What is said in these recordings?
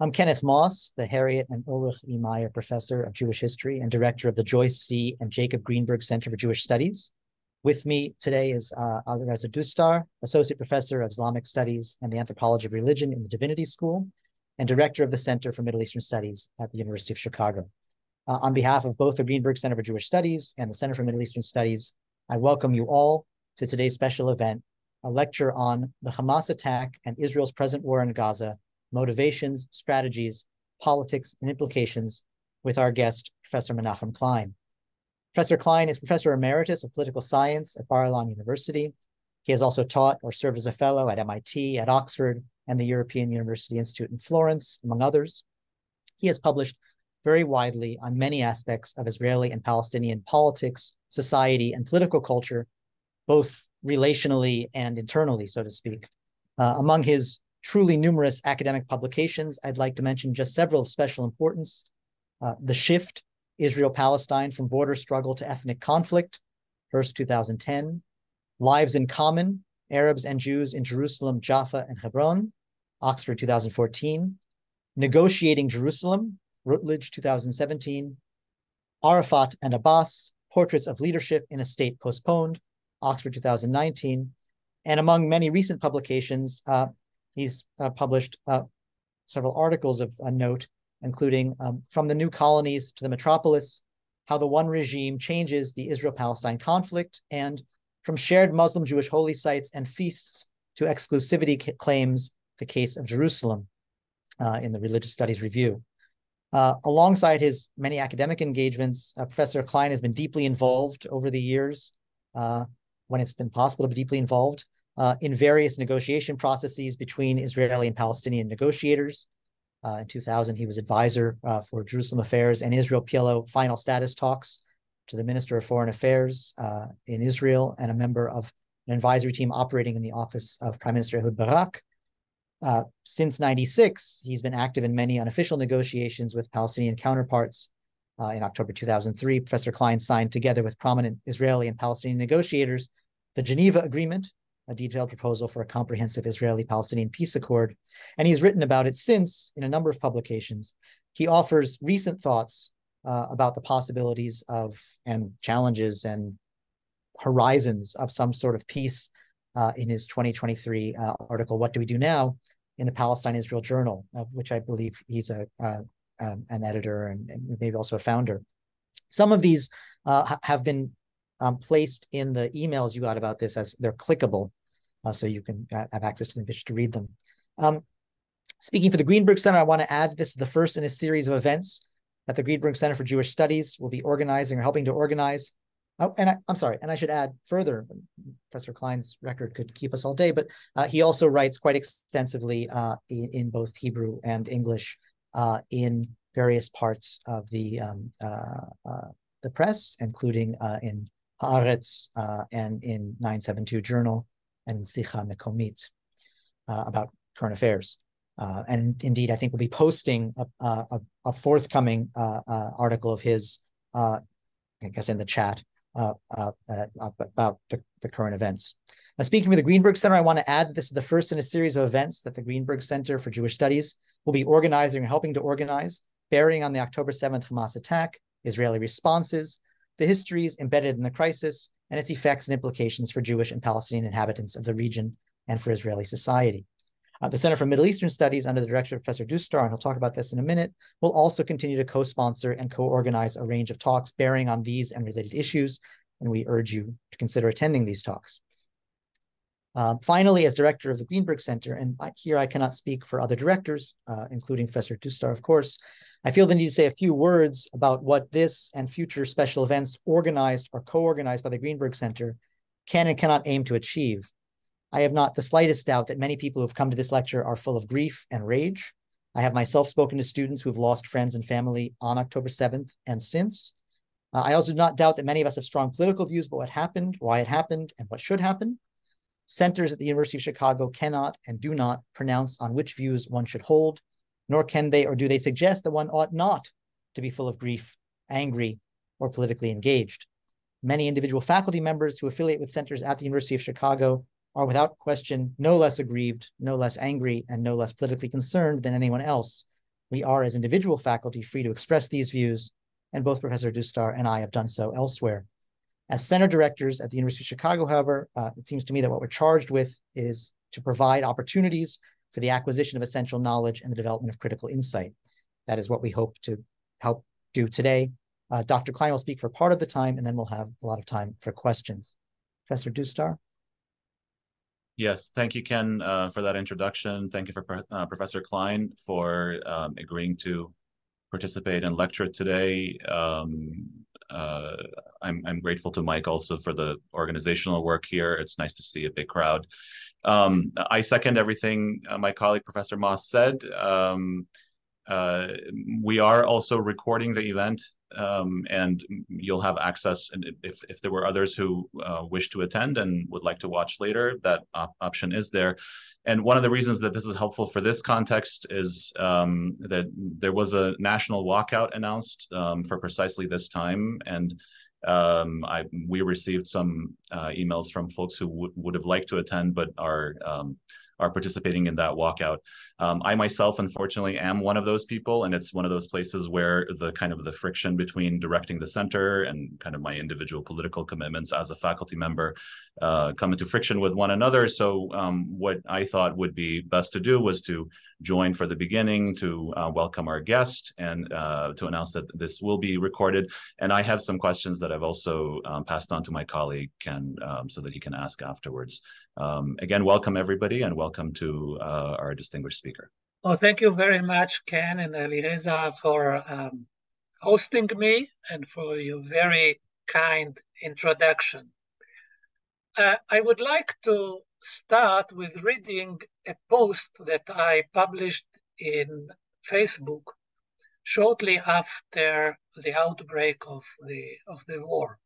I'm Kenneth Moss, the Harriet and Ulrich E. Meyer Professor of Jewish History and Director of the Joyce C. and Jacob Greenberg Center for Jewish Studies. With me today is Alireza Dustar, Associate Professor of Islamic Studies and the Anthropology of Religion in the Divinity School, and Director of the Center for Middle Eastern Studies at the University of Chicago. On behalf of both the Greenberg Center for Jewish Studies and the Center for Middle Eastern Studies, I welcome you all to today's special event, a lecture on the Hamas attack and Israel's present war in Gaza, motivations, strategies, politics, and implications, with our guest, Professor Menachem Klein. Professor Klein is Professor Emeritus of Political Science at Bar-Ilan University. He has also taught or served as a fellow at MIT, at Oxford, and the European University Institute in Florence, among others. He has published very widely on many aspects of Israeli and Palestinian politics, society, and political culture, both relationally and internally, so to speak. Among his truly numerous academic publications, I'd like to mention just several of special importance. The Shift, Israel-Palestine from Border Struggle to Ethnic Conflict, first 2010. Lives in Common, Arabs and Jews in Jerusalem, Jaffa, and Hebron, Oxford 2014. Negotiating Jerusalem, Routledge 2017. Arafat and Abbas, Portraits of Leadership in a State Postponed, Oxford 2019. And among many recent publications, he's published several articles of note, including From the New Colonies to the Metropolis, How the One Regime Changes the Israel-Palestine Conflict, and From Shared Muslim-Jewish Holy Sites and Feasts to Exclusivity Claims, the Case of Jerusalem, in the Religious Studies Review. Alongside his many academic engagements, Professor Klein has been deeply involved over the years, when it's been possible to be deeply involved, in various negotiation processes between Israeli and Palestinian negotiators. In 2000, he was advisor for Jerusalem Affairs and Israel-PLO final status talks to the Minister of Foreign Affairs in Israel, and a member of an advisory team operating in the office of Prime Minister Ehud Barak. Since '96, he's been active in many unofficial negotiations with Palestinian counterparts. In October 2003, Professor Klein signed, together with prominent Israeli and Palestinian negotiators, the Geneva Agreement, a detailed proposal for a comprehensive Israeli-Palestinian peace accord, and he's written about it since in a number of publications. He offers recent thoughts about the possibilities of, and challenges and horizons of, some sort of peace in his 2023 article, What Do We Do Now?, in the Palestine-Israel Journal, of which I believe he's an editor and maybe also a founder. Some of these have been placed in the emails you got about this, as they're clickable, so you can have access to them to read them. Speaking for the Greenberg Center, I want to add this is the first in a series of events that the Greenberg Center for Jewish Studies will be organizing or helping to organize. Oh, and I'm sorry, and I should add further, Professor Klein's record could keep us all day, but he also writes quite extensively in both Hebrew and English in various parts of the press, including in Haaretz and in 972 Journal and in Sicha Mekomit about current affairs. And indeed, I think we'll be posting a forthcoming article of his, I guess, in the chat about the current events. Now, speaking with the Greenberg Center, I want to add that this is the first in a series of events that the Greenberg Center for Jewish Studies will be organizing or helping to organize, bearing on the October 7th Hamas attack, Israeli responses, the histories embedded in the crisis, and its effects and implications for Jewish and Palestinian inhabitants of the region and for Israeli society. The Center for Middle Eastern Studies, under the direction of Professor Dustar, and he'll talk about this in a minute, will also continue to co-sponsor and co-organize a range of talks bearing on these and related issues, and we urge you to consider attending these talks. Finally, as director of the Greenberg Center, and here I cannot speak for other directors, including Professor Dustar, of course, I feel the need to say a few words about what this and future special events organized or co-organized by the Greenberg Center can and cannot aim to achieve. I have not the slightest doubt that many people who have come to this lecture are full of grief and rage. I have myself spoken to students who have lost friends and family on October 7th and since. I also do not doubt that many of us have strong political views about what happened, why it happened, and what should happen. Centers at the University of Chicago cannot and do not pronounce on which views one should hold, nor can they or do they suggest that one ought not to be full of grief, angry, or politically engaged. Many individual faculty members who affiliate with centers at the University of Chicago are without question no less aggrieved, no less angry, and no less politically concerned than anyone else We are, as individual faculty, free to express these views, and both Professor Dustar and I have done so elsewhere. As center directors at the University of Chicago, however, it seems to me that what we're charged with is to provide opportunities for the acquisition of essential knowledge and the development of critical insight. That is what we hope to help do today. Dr. Klein will speak for part of the time, and then we'll have a lot of time for questions. Professor Dustar? Yes, thank you, Ken, for that introduction. Thank you for Professor Klein for agreeing to participate and lecture today. I'm grateful to Mike also for the organizational work here. It's nice to see a big crowd. I second everything my colleague Professor Moss said. We are also recording the event, and you'll have access. And if there were others who wish to attend and would like to watch later, that option is there. And one of the reasons that this is helpful for this context is that there was a national walkout announced for precisely this time. And we received some emails from folks who would have liked to attend, but are participating in that walkout. I myself, unfortunately, am one of those people, and it's one of those places where the friction between directing the center and kind of my individual political commitments as a faculty member come into friction with one another. So what I thought would be best to do was to join for the beginning, to welcome our guest, and to announce that this will be recorded. And I have some questions that I've also passed on to my colleague, Ken, so that he can ask afterwards. Again, welcome everybody, and welcome to our distinguished speaker. Well, thank you very much, Ken and Eliezer, for hosting me and for your very kind introduction. I would like to start with reading a post that I published in Facebook shortly after the outbreak of the war.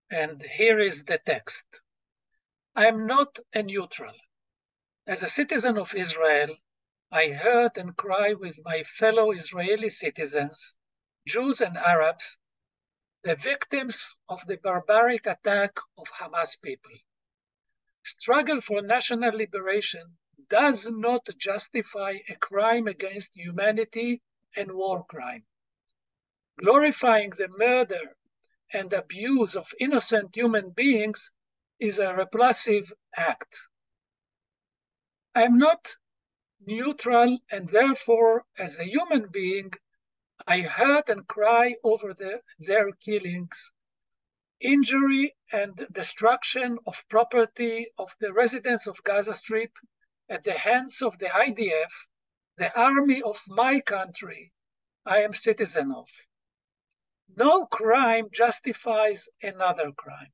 And here is the text. I am not a neutral. As a citizen of Israel, I hurt and cry with my fellow Israeli citizens, Jews and Arabs, the victims of the barbaric attack of Hamas people. Struggle for national liberation does not justify a crime against humanity and war crime. Glorifying the murder and abuse of innocent human beings is a repulsive act. I am not neutral, and therefore, as a human being, I hurt and cry over their killings, injury and destruction of property of the residents of Gaza Strip at the hands of the IDF, the army of my country I am citizen of. No crime justifies another crime.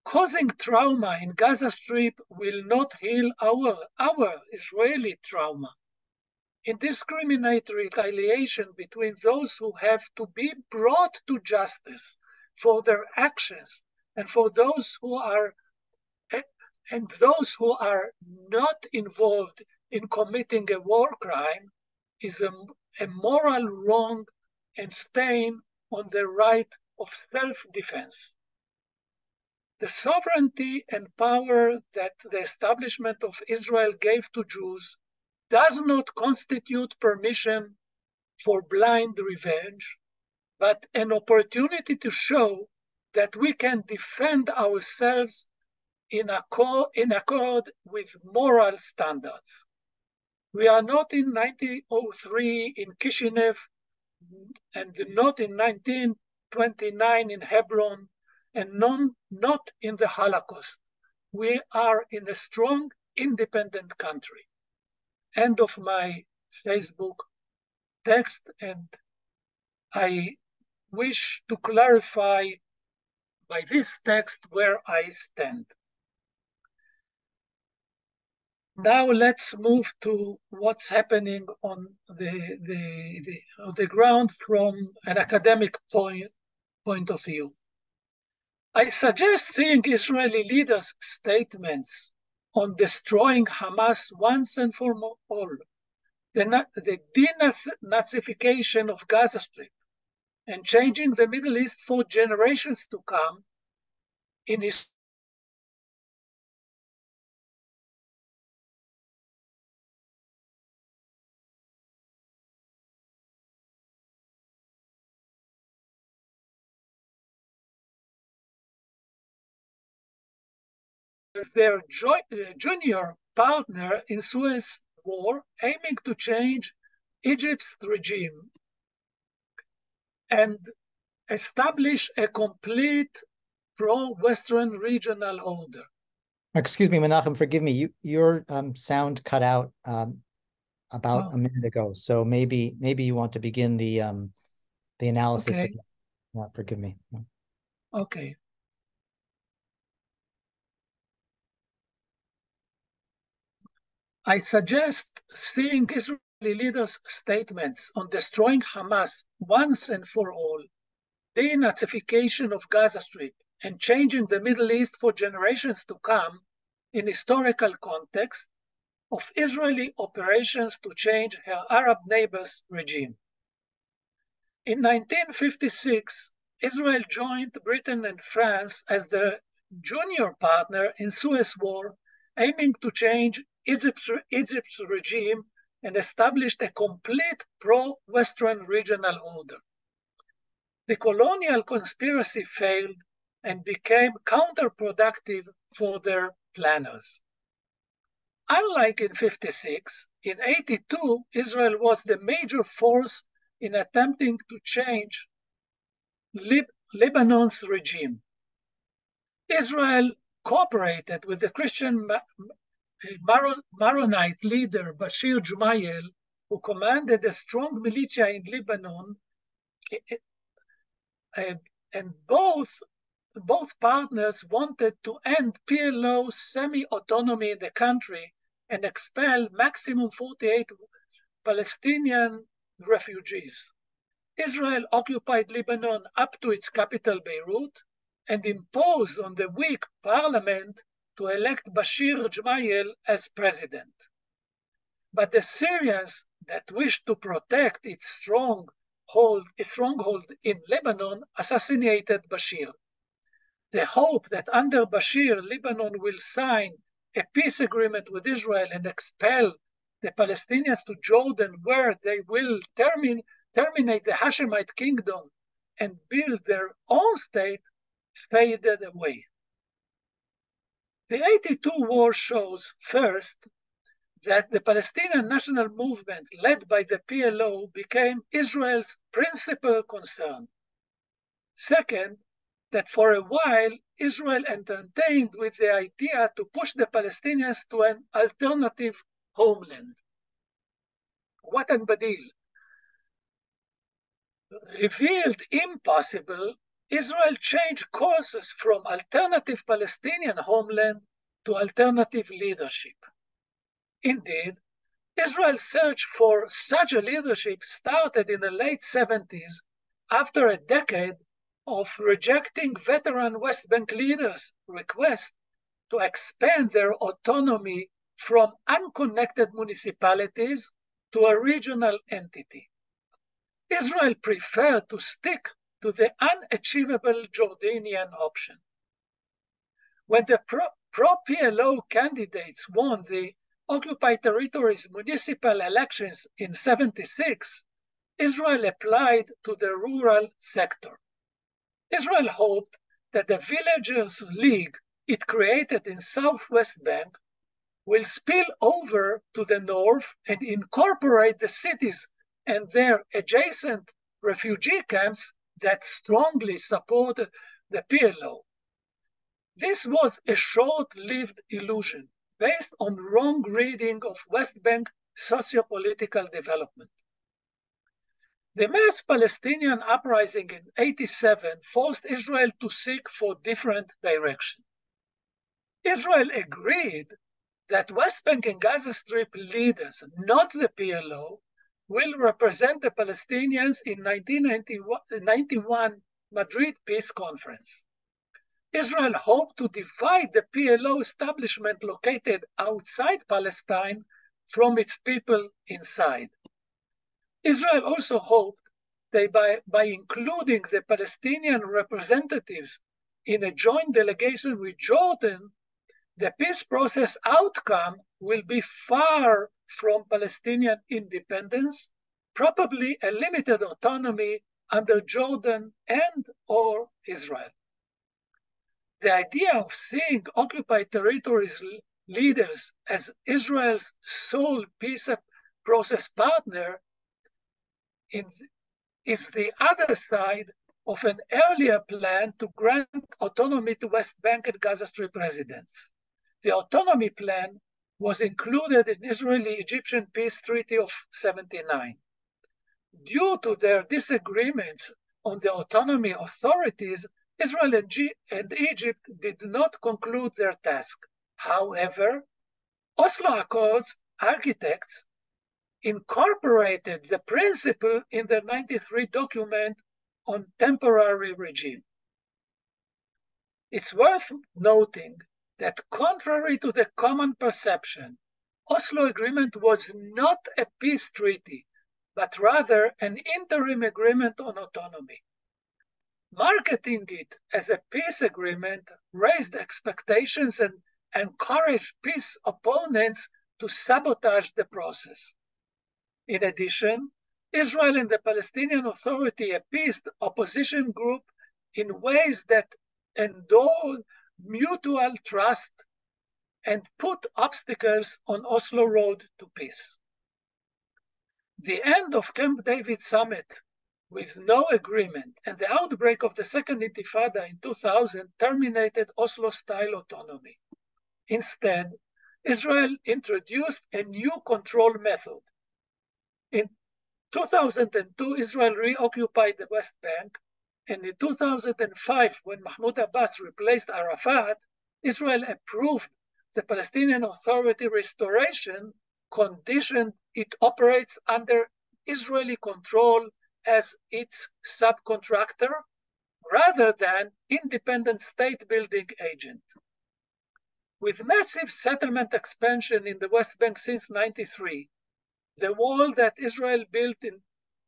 Causing trauma in Gaza Strip will not heal our Israeli trauma. Indiscriminate retaliation between those who have to be brought to justice for their actions and for those who are not involved in committing a war crime is a moral wrong and stain on the right of self-defense. The sovereignty and power that the establishment of Israel gave to Jews does not constitute permission for blind revenge, but an opportunity to show that we can defend ourselves in accord with moral standards. We are not in 1903 in Kishinev, and not in 1929 in Hebron, and not in the Holocaust. We are in a strong, independent country. End of my Facebook text, and I wish to clarify by this text where I stand. Now let's move to what's happening on the ground from an academic point of view. I suggest seeing Israeli leaders' statements on destroying Hamas once and for all, the denazification of Gaza Strip, and changing the Middle East for generations to come in his their junior partner in Suez War, aiming to change Egypt's regime and establish a complete pro-Western regional order. Excuse me, Menachem, forgive me. Your sound cut out about a minute ago. So maybe you want to begin the analysis. Okay. Forgive me. Okay. I suggest seeing Israeli leaders' statements on destroying Hamas once and for all, denazification of Gaza Strip, and changing the Middle East for generations to come in historical context of Israeli operations to change her Arab neighbor's regime. In 1956, Israel joined Britain and France as the junior partner in Suez War, aiming to change Egypt's regime and established a complete pro-Western regional order. The colonial conspiracy failed and became counterproductive for their planners. Unlike in 56, in 82, Israel was the major force in attempting to change Lebanon's regime. Israel cooperated with the Christian Maronite leader Bashir Jumayel, who commanded a strong militia in Lebanon, and both partners wanted to end PLO semi-autonomy in the country and expel maximum 48 Palestinian refugees. Israel occupied Lebanon up to its capital Beirut and imposed on the weak parliament to elect Bashir Jumayel as president. But the Syrians that wished to protect its stronghold in Lebanon assassinated Bashir. The hope that under Bashir, Lebanon will sign a peace agreement with Israel and expel the Palestinians to Jordan, where they will terminate the Hashemite kingdom and build their own state, faded away. The 82 war shows, first, that the Palestinian national movement led by the PLO became Israel's principal concern. Second, that for a while, Israel entertained with the idea to push the Palestinians to an alternative homeland. Watan Badil. Revealed impossible, Israel changed courses from alternative Palestinian homeland to alternative leadership. Indeed, Israel's search for such a leadership started in the late 70s after a decade of rejecting veteran West Bank leaders' requests to expand their autonomy from unconnected municipalities to a regional entity. Israel preferred to stick to the unachievable Jordanian option. When the pro-PLO candidates won the occupied territories municipal elections in 76, Israel applied to the rural sector. Israel hoped that the Villagers' League it created in Southwest Bank will spill over to the north and incorporate the cities and their adjacent refugee camps that strongly supported the PLO. This was a short-lived illusion based on wrong reading of West Bank socio-political development. The mass Palestinian uprising in 87 forced Israel to seek for different direction. Israel agreed that West Bank and Gaza Strip leaders, not the PLO, will represent the Palestinians in 1991 Madrid Peace Conference. Israel hoped to divide the PLO establishment located outside Palestine from its people inside. Israel also hoped that by including the Palestinian representatives in a joint delegation with Jordan, the peace process outcome will be far from Palestinian independence, probably a limited autonomy under Jordan and or Israel. The idea of seeing occupied territories leaders as Israel's sole peace process partner is the other side of an earlier plan to grant autonomy to West Bank and Gaza Strip residents. The autonomy plan was included in Israeli-Egyptian Peace Treaty of '79. Due to their disagreements on the autonomy authorities, Israel and Egypt did not conclude their task. However, Oslo Accords architects incorporated the principle in their '93 document on temporary regime. It's worth noting that contrary to the common perception, Oslo Agreement was not a peace treaty, but rather an interim agreement on autonomy. Marketing it as a peace agreement raised expectations and encouraged peace opponents to sabotage the process. In addition, Israel and the Palestinian Authority appeased opposition groups in ways that endowed mutual trust and put obstacles on Oslo road to peace. The end of Camp David summit with no agreement and the outbreak of the Second Intifada in 2000 terminated Oslo-style autonomy. Instead, Israel introduced a new control method. In 2002, Israel reoccupied the West Bank, and in 2005, when Mahmoud Abbas replaced Arafat, Israel approved the Palestinian Authority restoration, conditioned it operates under Israeli control as its subcontractor, rather than independent state-building agent. With massive settlement expansion in the West Bank since '93, the wall that Israel built in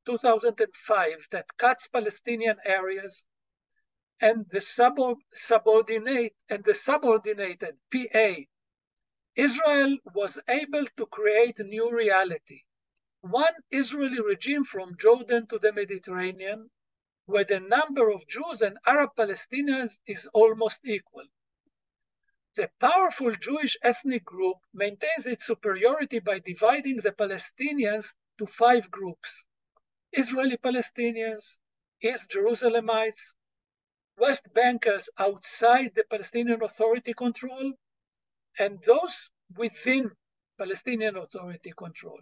2005 that cuts Palestinian areas, and the subordinated PA, Israel was able to create a new reality. One Israeli regime from Jordan to the Mediterranean, where the number of Jews and Arab Palestinians is almost equal. The powerful Jewish ethnic group maintains its superiority by dividing the Palestinians to 5 groups: Israeli Palestinians, East Jerusalemites, West Bankers outside the Palestinian Authority control, and those within Palestinian Authority control.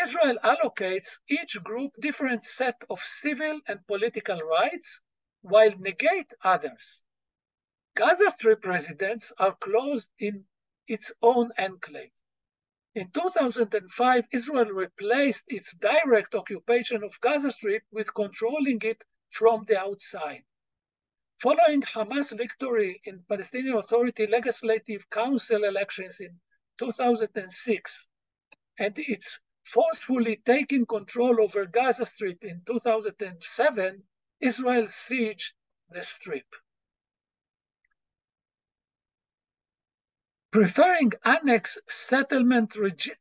Israel allocates each group different set of civil and political rights, while negate others. Gaza Strip residents are closed in its own enclave. In 2005, Israel replaced its direct occupation of Gaza Strip with controlling it from the outside. Following Hamas victory in Palestinian Authority Legislative Council elections in 2006 and its forcefully taking control over Gaza Strip in 2007, Israel sieged the Strip. Preferring annexed settlement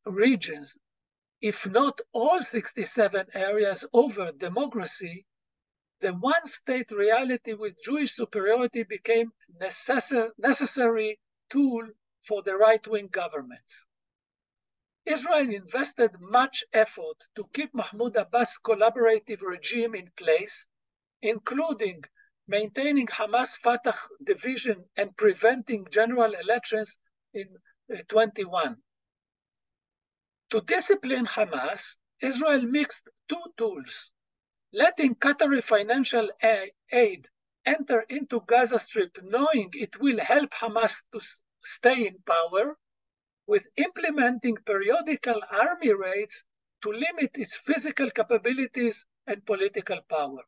regions, if not all 67 areas over democracy, the one-state reality with Jewish superiority became necessary tool for the right-wing governments. Israel invested much effort to keep Mahmoud Abbas' collaborative regime in place, including maintaining Hamas-Fatah division and preventing general elections in 21. To discipline Hamas, Israel mixed 2 tools: letting Qatari financial aid enter into Gaza Strip knowing it will help Hamas to stay in power, with implementing periodical army raids to limit its physical capabilities and political power.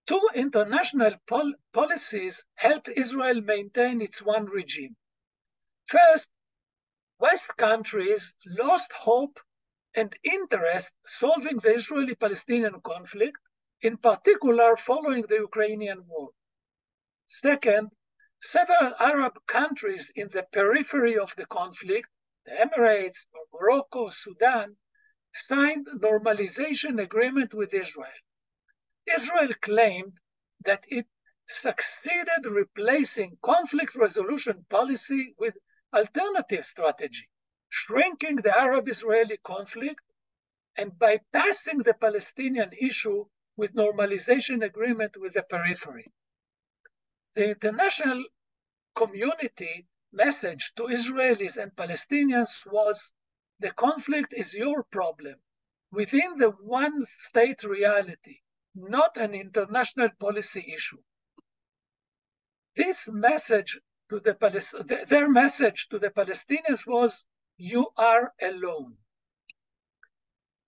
2 international policies helped Israel maintain its one regime. First, West countries lost hope and interest solving the Israeli-Palestinian conflict, in particular following the Ukrainian war. Second, several Arab countries in the periphery of the conflict, the Emirates, Morocco, Sudan, signed normalization agreement with Israel. Israel claimed that succeeded replacing conflict resolution policy with alternative strategy, shrinking the Arab-Israeli conflict and bypassing the Palestinian issue with normalization agreement with the periphery. The international community message to Israelis and Palestinians was, the conflict is your problem within the one-state reality, not an international policy issue. This message to their message to the Palestinians was, you are alone.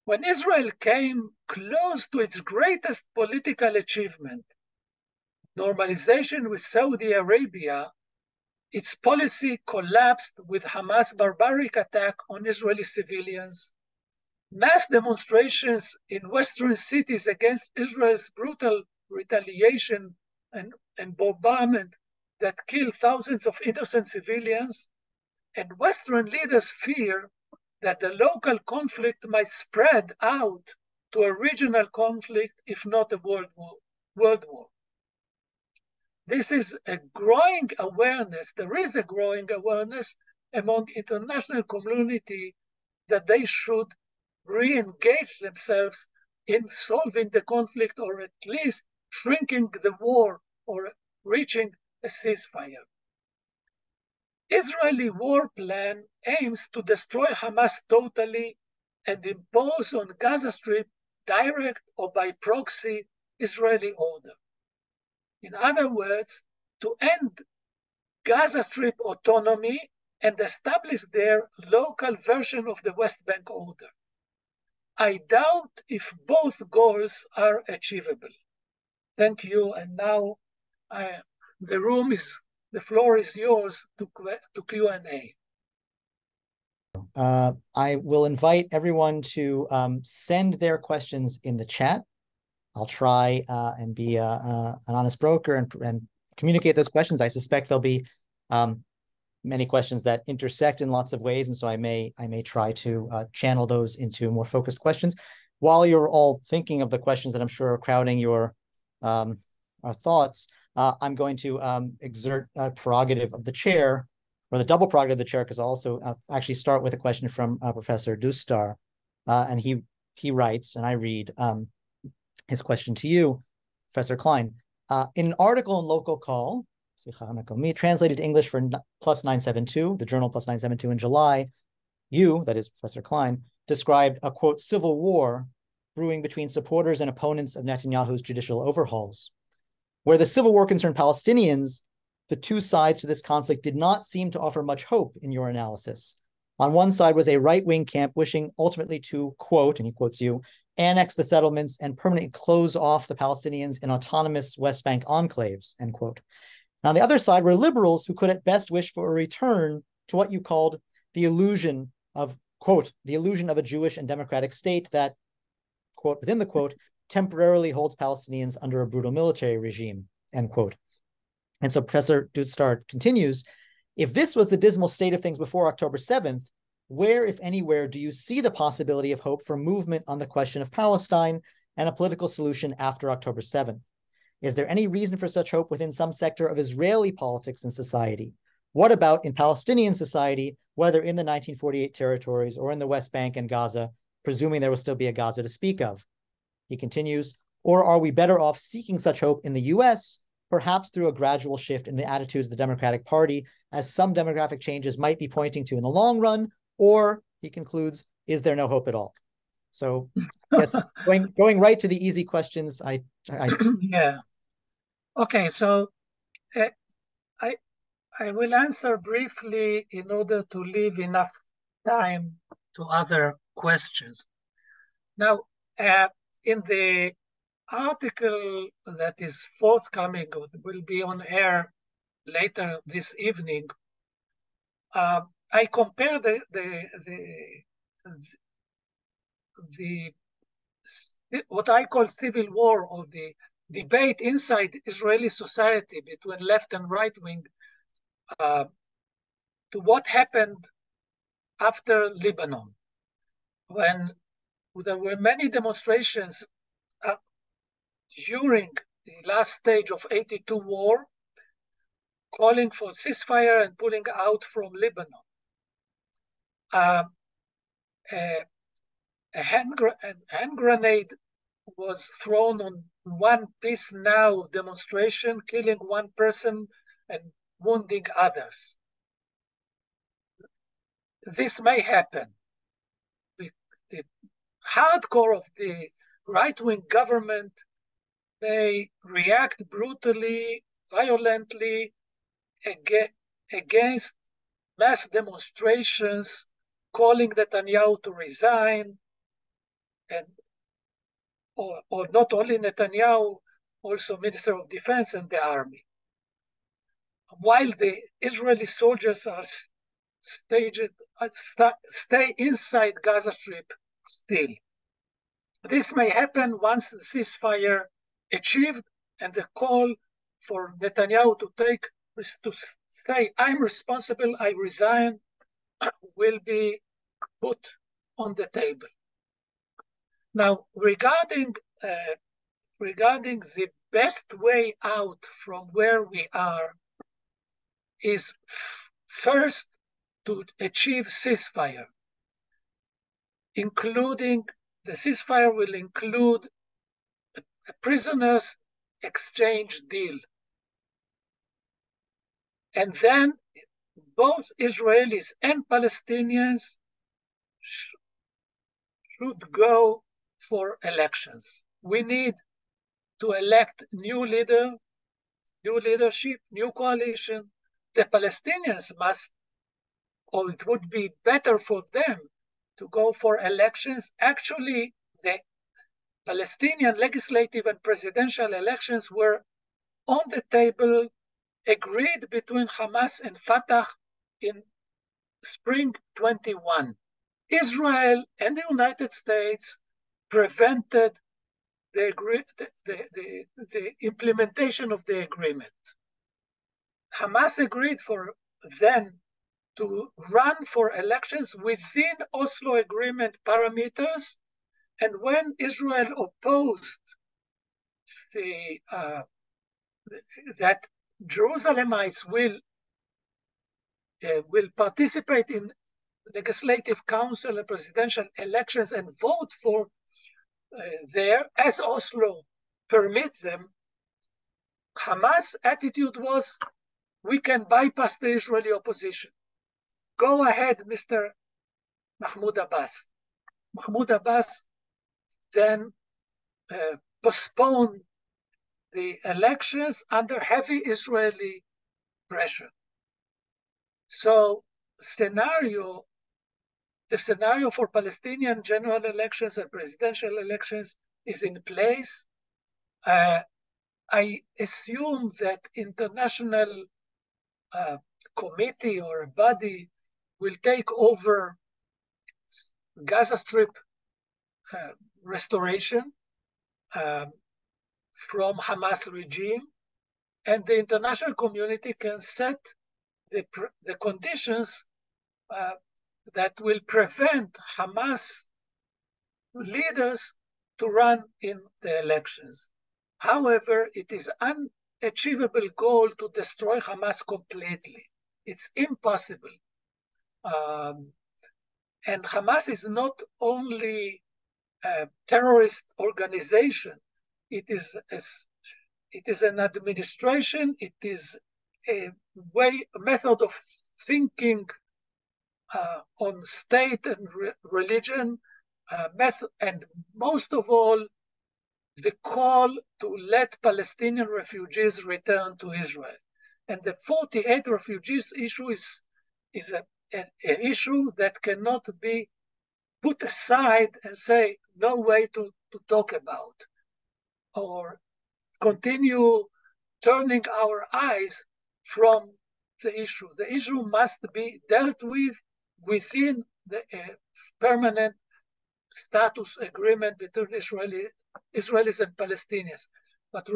When Israel came close to its greatest political achievement, normalization with Saudi Arabia, its policy collapsed with Hamas' barbaric attack on Israeli civilians, mass demonstrations in Western cities against Israel's brutal retaliation and bombardment that killed thousands of innocent civilians, and Western leaders fear that the local conflict might spread out to a regional conflict, if not a world war. This is a growing awareness. There is a growing awareness among international community that they should re-engage themselves in solving the conflict, or at least shrinking the war or reaching a ceasefire. Israeli war plan aims to destroy Hamas totally and impose on Gaza Strip direct or by proxy Israeli order. In other words, to end Gaza Strip autonomy and establish their local version of the West Bank order. I doubt if both goals are achievable. Thank you, and now the floor is yours to Q&A. I will invite everyone to send their questions in the chat. I'll try and be an honest broker and communicate those questions. I suspect there'll be many questions that intersect in lots of ways, and so I may try to channel those into more focused questions. While you're all thinking of the questions that I'm sure are crowding your our thoughts, I'm going to exert a prerogative of the chair, or the double prerogative of the chair, because I'll also actually start with a question from Professor Dustar, and he writes, and I read his question to you, Professor Klein. In an article in Local Call, translated to English for Plus 972, the journal Plus 972 in July, you, that is Professor Klein, described a, quote, civil war brewing between supporters and opponents of Netanyahu's judicial overhauls. Where the civil war concerned Palestinians, the two sides to this conflict did not seem to offer much hope in your analysis. On one side was a right-wing camp wishing ultimately to, quote, and he quotes you, annex the settlements and permanently close off the Palestinians in autonomous West Bank enclaves, end quote. And on the other side were liberals who could at best wish for a return to what you called the illusion of, quote, the illusion of a Jewish and democratic state that, quote, within the quote, temporarily holds Palestinians under a brutal military regime, end quote. And so Professor Dustar continues, if this was the dismal state of things before October 7th, where, if anywhere, do you see the possibility of hope for movement on the question of Palestine and a political solution after October 7th? Is there any reason for such hope within some sector of Israeli politics and society? What about in Palestinian society, whether in the 1948 territories or in the West Bank and Gaza, presuming there will still be a Gaza to speak of? He continues, or are we better off seeking such hope in the US, perhaps through a gradual shift in the attitudes of the Democratic Party, as some demographic changes might be pointing to in the long run, or, he concludes, is there no hope at all? So, yes, going right to the easy questions. Yeah. Okay, so I will answer briefly in order to leave enough time to other questions. Now, in the article that is forthcoming, will be on air later this evening, I compare the what I call civil war, or the debate inside Israeli society between left and right wing, to what happened after Lebanon, when there were many demonstrations during the last stage of 82 war, calling for ceasefire and pulling out from Lebanon. A hand grenade was thrown on one Peace Now demonstration, killing one person and wounding others. This may happen. The hardcore of the right-wing government may react brutally, violently against mass demonstrations, calling Netanyahu to resign, and or not only Netanyahu, also Minister of Defense and the army. While the Israeli soldiers are stay inside Gaza Strip still. This may happen once the ceasefire achieved and the call for Netanyahu to say, I'm responsible, I resign, will be put on the table. Now, regarding the best way out from where we are is first to achieve ceasefire, including the ceasefire will include a prisoners exchange deal. And then both Israelis and Palestinians should go for elections. We need to elect new leadership, new coalition. The Palestinians must, or it would be better for them to go for elections. Actually, the Palestinian legislative and presidential elections were on the table, agreed between Hamas and Fatah in spring 21. Israel and the United States prevented the implementation of the agreement. Hamas agreed for then to run for elections within Oslo Agreement parameters, and when Israel opposed that Jerusalemites will participate in legislative council and presidential elections and vote for there, as Oslo permit them, Hamas' attitude was, we can bypass the Israeli opposition. Go ahead, Mr. Mahmoud Abbas. Mahmoud Abbas then postponed the elections under heavy Israeli pressure. So the scenario for Palestinian general elections and presidential elections is in place. I assume that international committee or a body will take over Gaza Strip restoration from Hamas regime, and the international community can set the conditions that will prevent Hamas leaders to run in the elections. However, it is an unachievable goal to destroy Hamas completely. It's impossible. And Hamas is not only a terrorist organization, it is an administration, it is a method of thinking on state and religion, and most of all, the call to let Palestinian refugees return to Israel. And the 48 refugees issue is an issue that cannot be put aside and say, no way to talk about, or continue turning our eyes from the issue. The issue must be dealt with within the permanent status agreement between Israelis and Palestinians. But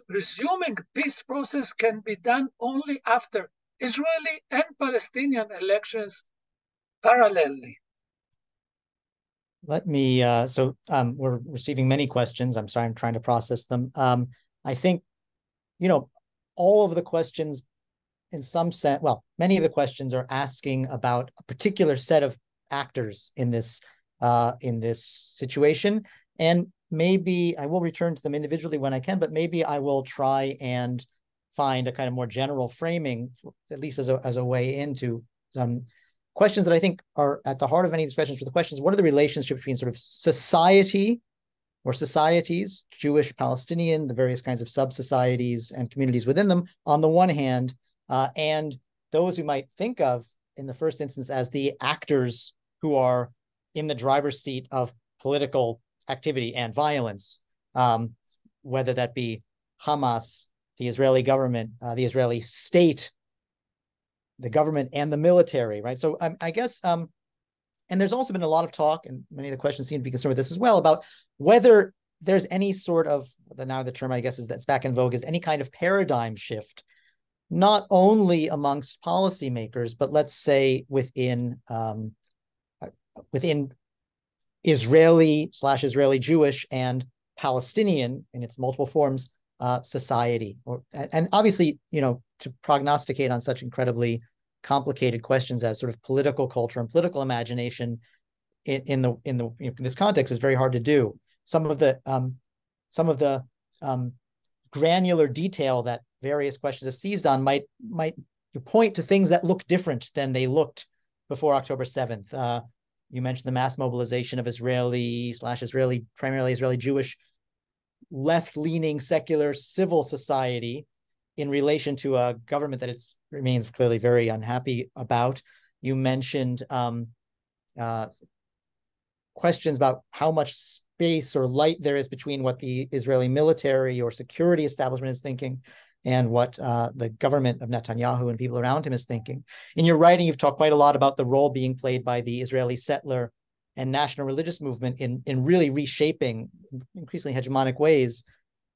resuming peace process can be done only after Israeli and Palestinian elections parallelly. Let me, we're receiving many questions. I'm sorry, I'm trying to process them. I think, all of the questions in some sense, well, many of the questions are asking about a particular set of actors in this situation. And maybe I will return to them individually when I can, but maybe I will try and find a kind of more general framing, at least as a way into some questions that I think are at the heart of any of these questions. For the questions, what are the relationships between sort of society or societies, Jewish, Palestinian, the various kinds of sub-societies and communities within them, on the one hand, and those who might think of, in the first instance, as the actors who are in the driver's seat of political activity and violence, whether that be Hamas, the Israeli government, the Israeli state, the government, and the military, right? So I guess, and there's also been a lot of talk, and many of the questions seem to be concerned with this as well, about whether there's any sort of, now the term I guess is that's back in vogue, is any kind of paradigm shift, not only amongst policymakers, but let's say within Israeli/Israeli Jewish and Palestinian in its multiple forms society. And obviously, to prognosticate on such incredibly complicated questions as sort of political culture and political imagination in this context is very hard to do. Some of the granular detail that various questions have seized on might point to things that look different than they looked before October 7th. You mentioned the mass mobilization of Israeli/Israeli, primarily Israeli Jewish, left-leaning secular civil society in relation to a government that it remains clearly very unhappy about. You mentioned questions about how much space or light there is between what the Israeli military or security establishment is thinking and what the government of Netanyahu and people around him is thinking. In your writing, you've talked quite a lot about the role being played by the Israeli settler and national religious movement in really reshaping, increasingly hegemonic ways,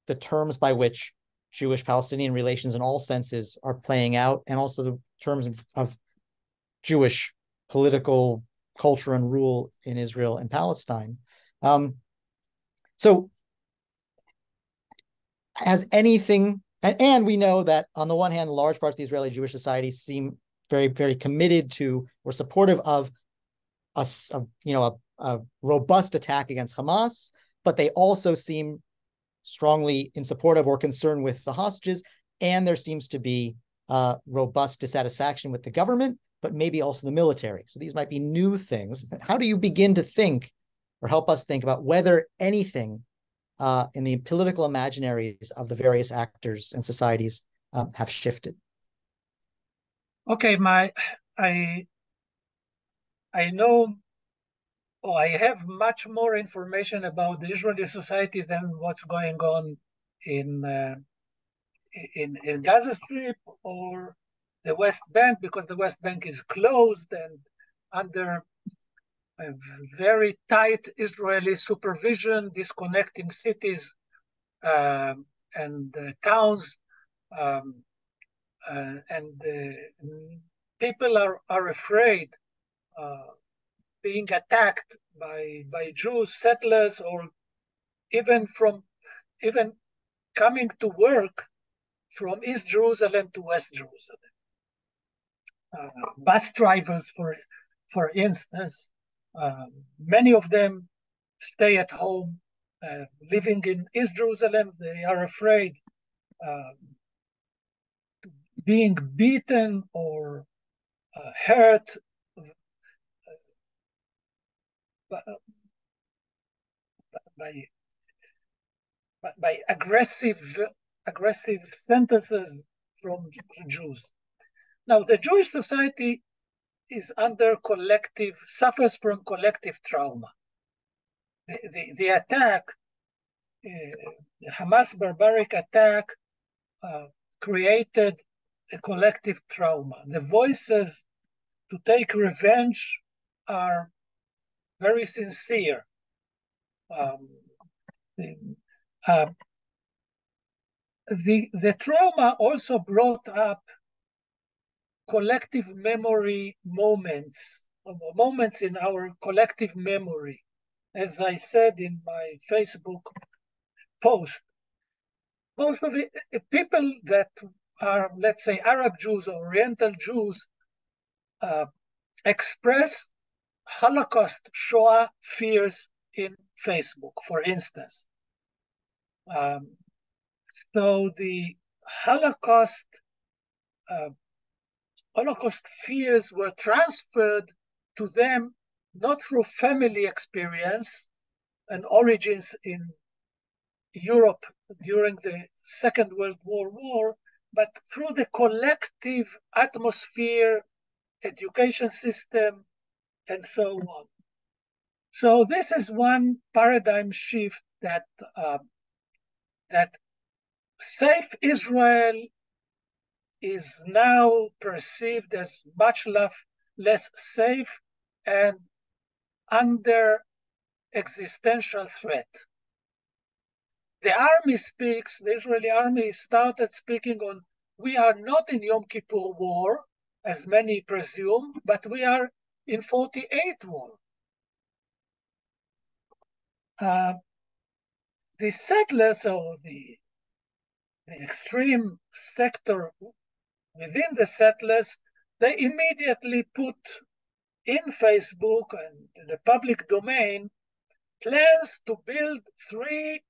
the terms by which Jewish-Palestinian relations in all senses are playing out, and also the terms of Jewish political culture and rule in Israel and Palestine. So has anything, and we know that on the one hand, large parts of the Israeli Jewish society seem very, very committed to or supportive of a robust attack against Hamas, but they also seem strongly in support of or concerned with the hostages. And there seems to be robust dissatisfaction with the government, but maybe also the military. So these might be new things. How do you begin to think or help us think about whether anything in the political imaginaries of the various actors and societies have shifted? Okay, I know, or I have much more information about the Israeli society than what's going on in Gaza Strip or the West Bank, because the West Bank is closed and under a very tight Israeli supervision, disconnecting cities and towns, and people are afraid being attacked by Jews, settlers, or even coming to work from East Jerusalem to West Jerusalem. Bus drivers, for instance, many of them stay at home, living in East Jerusalem. They are afraid being beaten or hurt by aggressive sentences from Jews. Now, the Jewish society is suffers from collective trauma. The attack, the Hamas barbaric attack, created a collective trauma. The voices to take revenge are very sincere. The trauma also brought up collective memory moments in our collective memory. As I said in my Facebook post, most of it, people that are, let's say, Arab Jews or Oriental Jews express Holocaust Shoah fears in Facebook, for instance. So the Holocaust fears were transferred to them not through family experience and origins in Europe during the Second World War, but through the collective atmosphere, education system, and so on. So this is one paradigm shift that safe Israel is now perceived as much less safe and under existential threat. The army speaks, the Israeli army started speaking on, we are not in Yom Kippur war, as many presume, but we are in 48 war. The settlers, or the extreme sector within the settlers, they immediately put in Facebook and in the public domain plans to build 3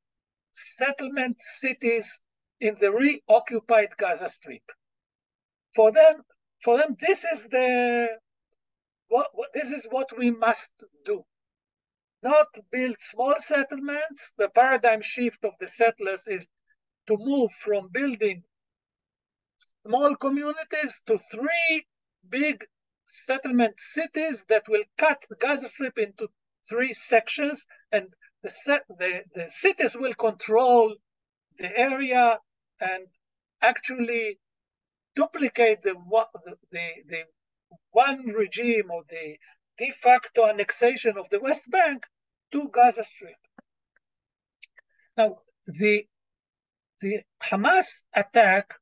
settlement cities in the reoccupied Gaza Strip. For them, this is what we must do. Not build small settlements. The paradigm shift of the settlers is to move from building small communities to 3 big settlement cities that will cut the Gaza Strip into 3 sections, and the cities will control the area and actually duplicate the one regime or the de facto annexation of the West Bank to Gaza Strip. Now, the Hamas attack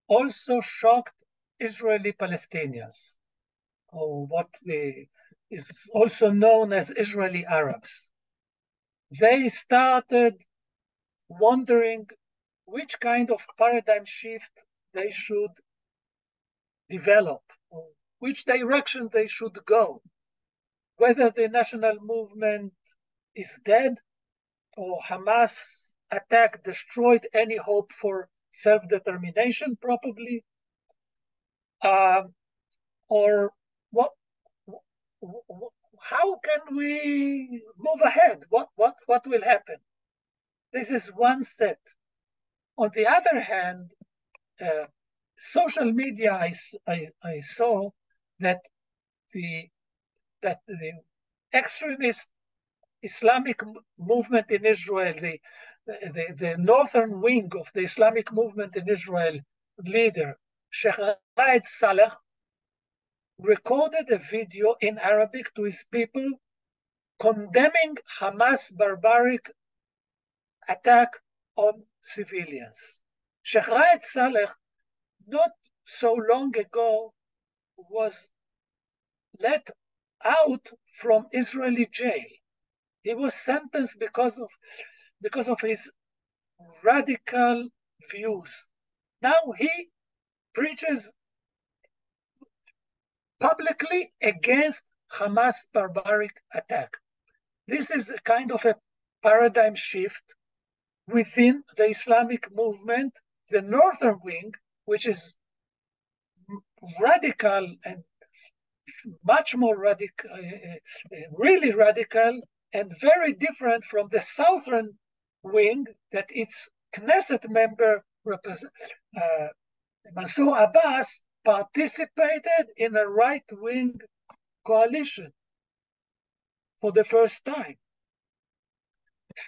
also shocked Israeli Palestinians, or what is also known as Israeli Arabs. They started wondering which kind of paradigm shift they should develop, or which direction they should go, whether the national movement is dead or Hamas attack destroyed any hope for self-determination, probably, or how can we move ahead? What will happen? This is one set. On the other hand, social media, I saw that the extremist Islamic movement in Israel, the northern wing of the Islamic movement in Israel leader, Sheikh Raed Saleh, recorded a video in Arabic to his people condemning Hamas' barbaric attack on civilians. Sheikh Raed Saleh, not so long ago, was let out from Israeli jail. He was sentenced because of his radical views. Now he preaches publicly against Hamas' barbaric attack. This is a kind of a paradigm shift within the Islamic movement, the northern wing, which is radical and much more radical, really radical, and very different from the southern wing that its Knesset member, Mansour Abbas, participated in a right-wing coalition for the first time.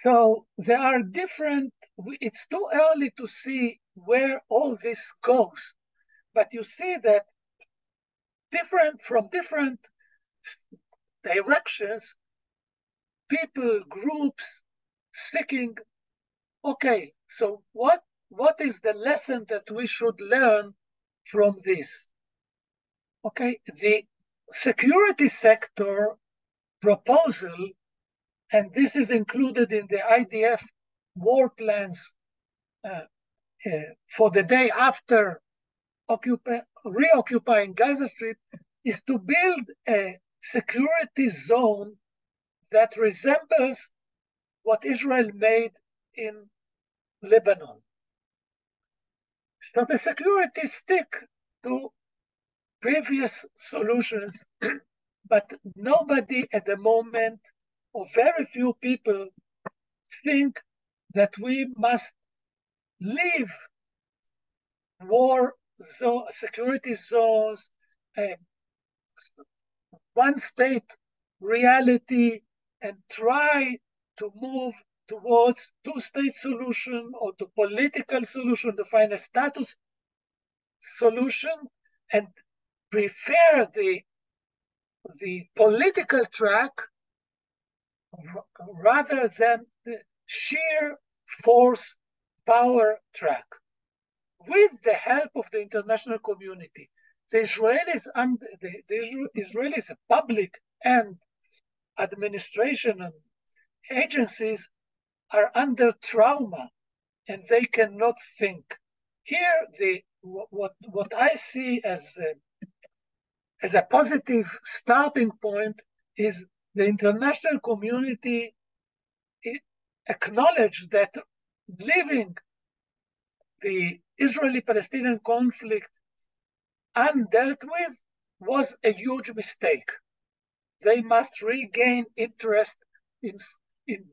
So there are different, it's too early to see where all this goes, but you see that from different directions, people, groups seeking, okay, so what is the lesson that we should learn from this? Okay, the security sector proposal, and this is included in the IDF war plans for the day after reoccupying Gaza Strip is to build a security zone that resembles what Israel made in Lebanon. So the security stick to previous solutions, but nobody at the moment, or very few people, think that we must leave security zones, one state reality, and try to move towards two-state solution or to political solution, to find a status solution, and prefer the political track rather than the sheer force power track. With the help of the international community, the Israelis public and administration and agencies are under trauma and they cannot think. Here, what I see as a positive starting point is the international community acknowledged that leaving the Israeli-Palestinian conflict undealt with was a huge mistake. They must regain interest in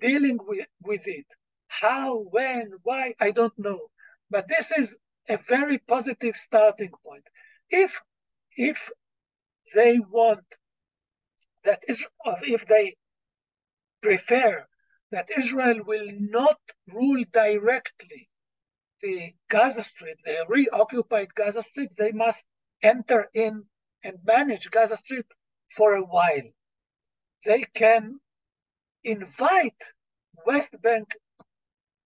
dealing with it. How, when, why, I don't know. But this is a very positive starting point. If they want that, if they prefer that Israel will not rule directly the Gaza Strip, the reoccupied Gaza Strip, they must enter in and manage Gaza Strip for a while. They can invite West Bank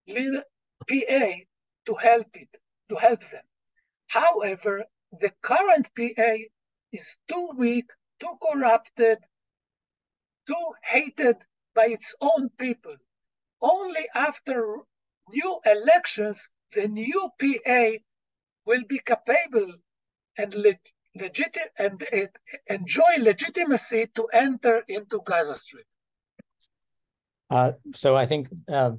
PA to help them. However, the current PA is too weak, too corrupted, too hated by its own people. Only after new elections, the new PA will be capable and enjoy legitimacy to enter into Gaza Strip. So I think there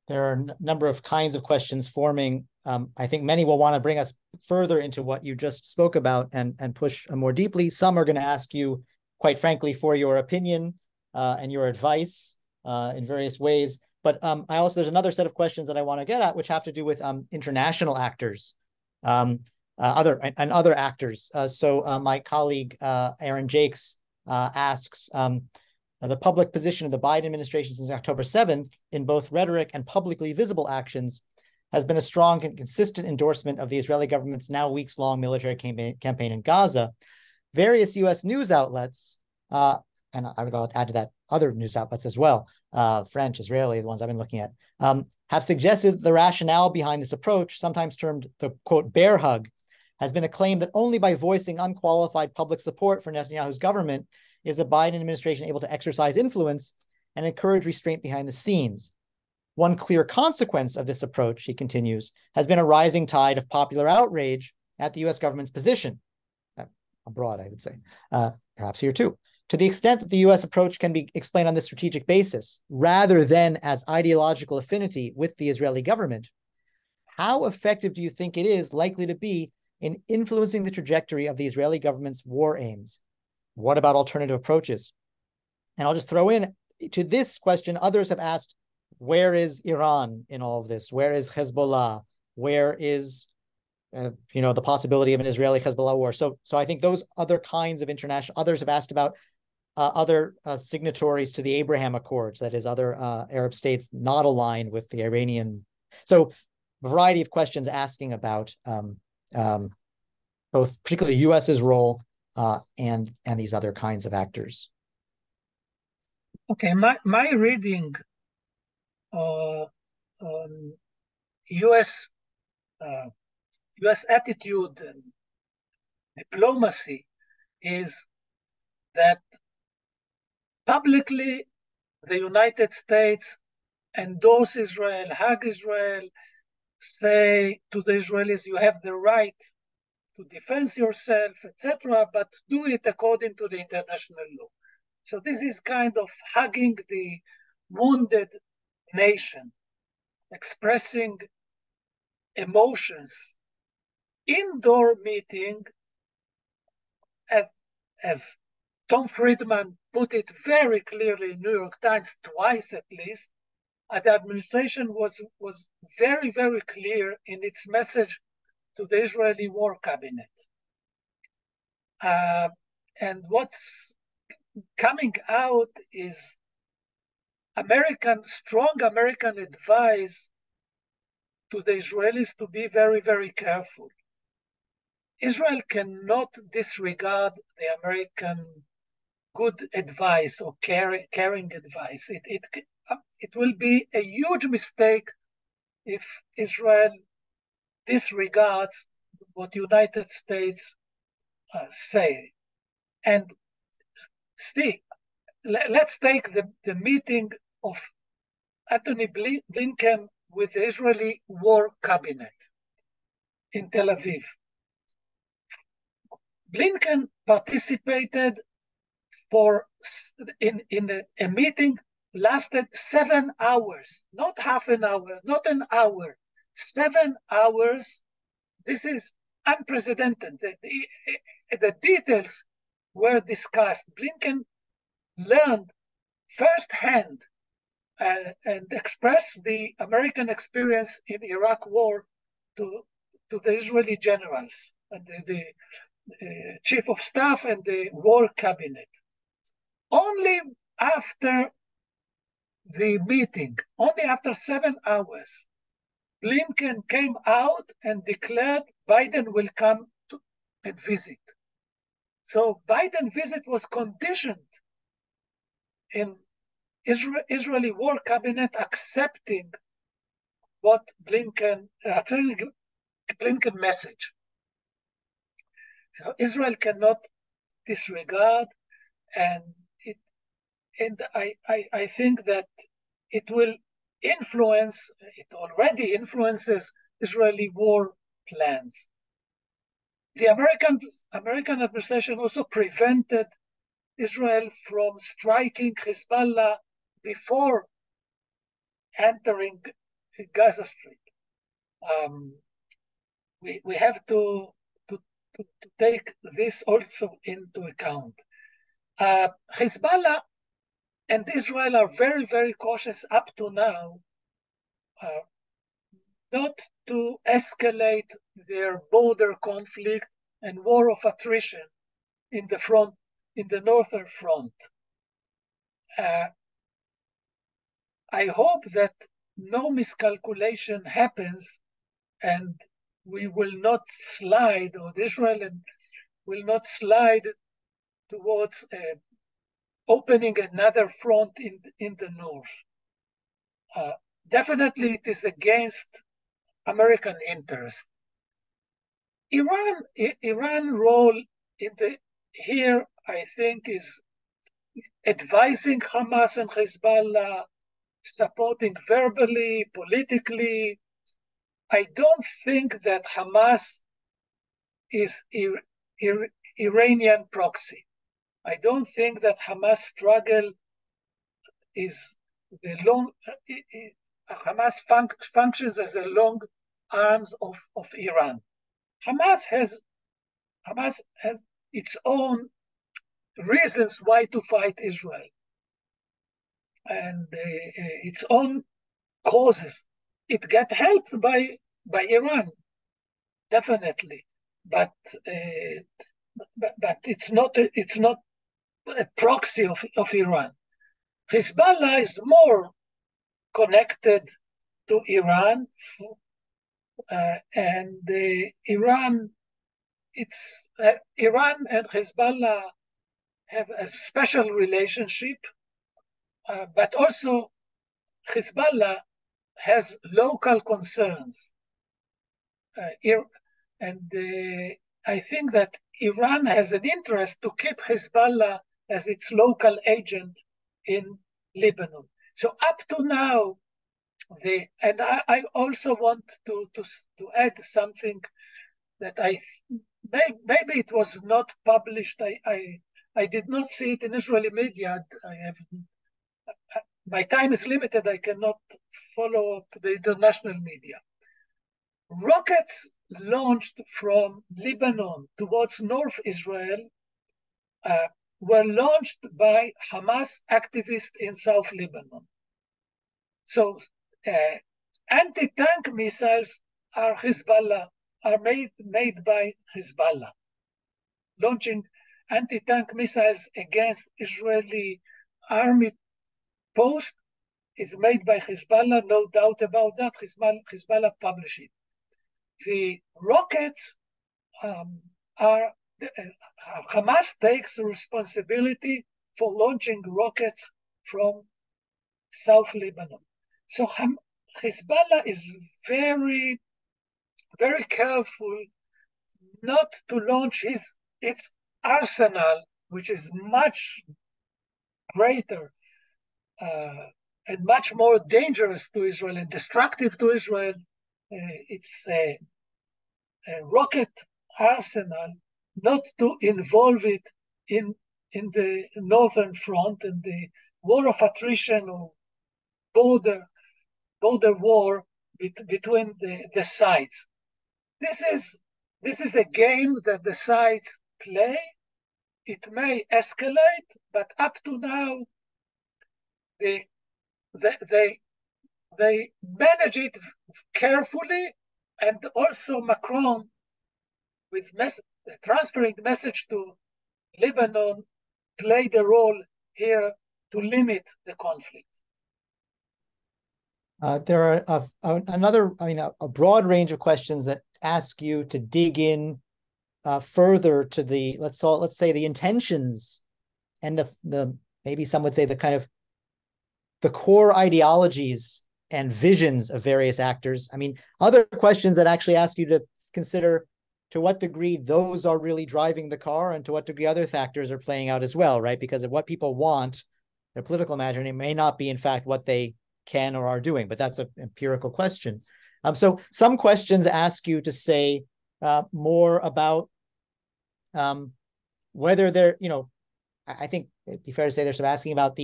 are a number of kinds of questions forming. I think many will want to bring us further into what you just spoke about and push more deeply. Some are going to ask you, quite frankly, for your opinion and your advice in various ways. But there's another set of questions that I want to get at, which have to do with international actors, other actors. So my colleague Aaron Jakes asks, the public position of the Biden administration since October 7th, in both rhetoric and publicly visible actions, has been a strong and consistent endorsement of the Israeli government's now weeks-long military campaign in Gaza. Various U.S. news outlets, and I would add to that other news outlets as well, French, Israeli, the ones I've been looking at, have suggested the rationale behind this approach, sometimes termed the, quote, bear hug, has been a claim that only by voicing unqualified public support for Netanyahu's government is the Biden administration able to exercise influence and encourage restraint behind the scenes. One clear consequence of this approach, he continues, has been a rising tide of popular outrage at the U.S. government's position, abroad, I would say, perhaps here too. To the extent that the U.S. approach can be explained on this strategic basis, rather than as ideological affinity with the Israeli government, how effective do you think it is likely to be in influencing the trajectory of the Israeli government's war aims? What about alternative approaches? And I'll just throw in to this question, others have asked, where is Iran in all of this? Where is Hezbollah? Where is the possibility of an Israeli-Hezbollah war? So I think those other kinds of international, others have asked about other signatories to the Abraham Accords, that is other Arab states not aligned with the Iranian. So a variety of questions asking about both particularly the U.S.'s role and these other kinds of actors. Okay, my reading U.S. attitude and diplomacy is that publicly the United States endorse Israel, hug Israel, say to the Israelis, you have the right to defend yourself, etc., but do it according to the international law. So this is kind of hugging the wounded nation, expressing emotions. Indoor meeting, as Tom Friedman put it very clearly in New York Times twice at least, the administration was very, very clear in its message to the Israeli War Cabinet. And what's coming out is strong American advice to the Israelis to be very, very careful. Israel cannot disregard the American good advice or caring advice. It will be a huge mistake if Israel disregards what United States say. And see, let's take the meeting of Anthony Blinken with the Israeli War Cabinet in Tel Aviv. Blinken participated in a meeting lasted 7 hours, not half an hour, not an hour, 7 hours. This is unprecedented. The details were discussed. Blinken learned firsthand and expressed the American experience in Iraq war to the Israeli generals and the chief of staff and the war cabinet. Only after the meeting, only after 7 hours, Blinken came out and declared Biden will come and visit. So Biden's visit was conditioned in Israeli war cabinet accepting what Blinken message. So Israel cannot disregard, and I think that it will influence, it already influences Israeli war plans. The American administration also prevented Israel from striking Hezbollah before entering Gaza Strip. We have to take this also into account. Hezbollah and Israel are very, very cautious up to now not to escalate their border conflict and war of attrition in the northern front. I hope that no miscalculation happens and we will not slide, or Israel will not slide towards opening another front in the north. Definitely it is against American interest. Iran role here, I think, is advising Hamas and Hezbollah, supporting verbally, politically. I don't think that Hamas is Iranian proxy. I don't think that Hamas struggle is the long. Hamas functions as a long arms of Iran. Hamas has its own reasons why to fight Israel and its own causes. It got helped by Iran, definitely, but it's not a proxy of Iran. Hezbollah is more connected to Iran, and Iran and Hezbollah have a special relationship, but also Hezbollah has local concerns. I think that Iran has an interest to keep Hezbollah as its local agent in Lebanon. So up to now, And I also want to add something that maybe it was not published. I did not see it in Israeli media. My time is limited. I cannot follow up the international media. Rockets launched from Lebanon towards North Israel were launched by Hamas activists in South Lebanon. So anti-tank missiles are made by Hezbollah, launching anti-tank missiles against Israeli army posts is made by Hezbollah, no doubt about that. Hezbollah published it. The rockets Hamas takes responsibility for launching rockets from South Lebanon. So Hezbollah is very, very careful not to launch its arsenal, which is much greater and much more dangerous to Israel and destructive to Israel. It's a rocket arsenal, not to involve it in the northern front and the war of attrition or border war between the sides. This is a game that the sides play. It may escalate, but up to now, they manage it carefully, and also Macron, with transferring message to Lebanon, played a role here to limit the conflict. There are a broad range of questions that ask you to dig in further to the let's say the intentions and the maybe some would say the kind of the core ideologies and visions of various actors. I mean, other questions that actually ask you to consider to what degree those are really driving the car and to what degree other factors are playing out as well, right? Because of what people want, their political imagination may not be in fact what they can or are doing, but that's an empirical question. So some questions ask you to say more about whether they're, I think it'd be fair to say they're sort of asking about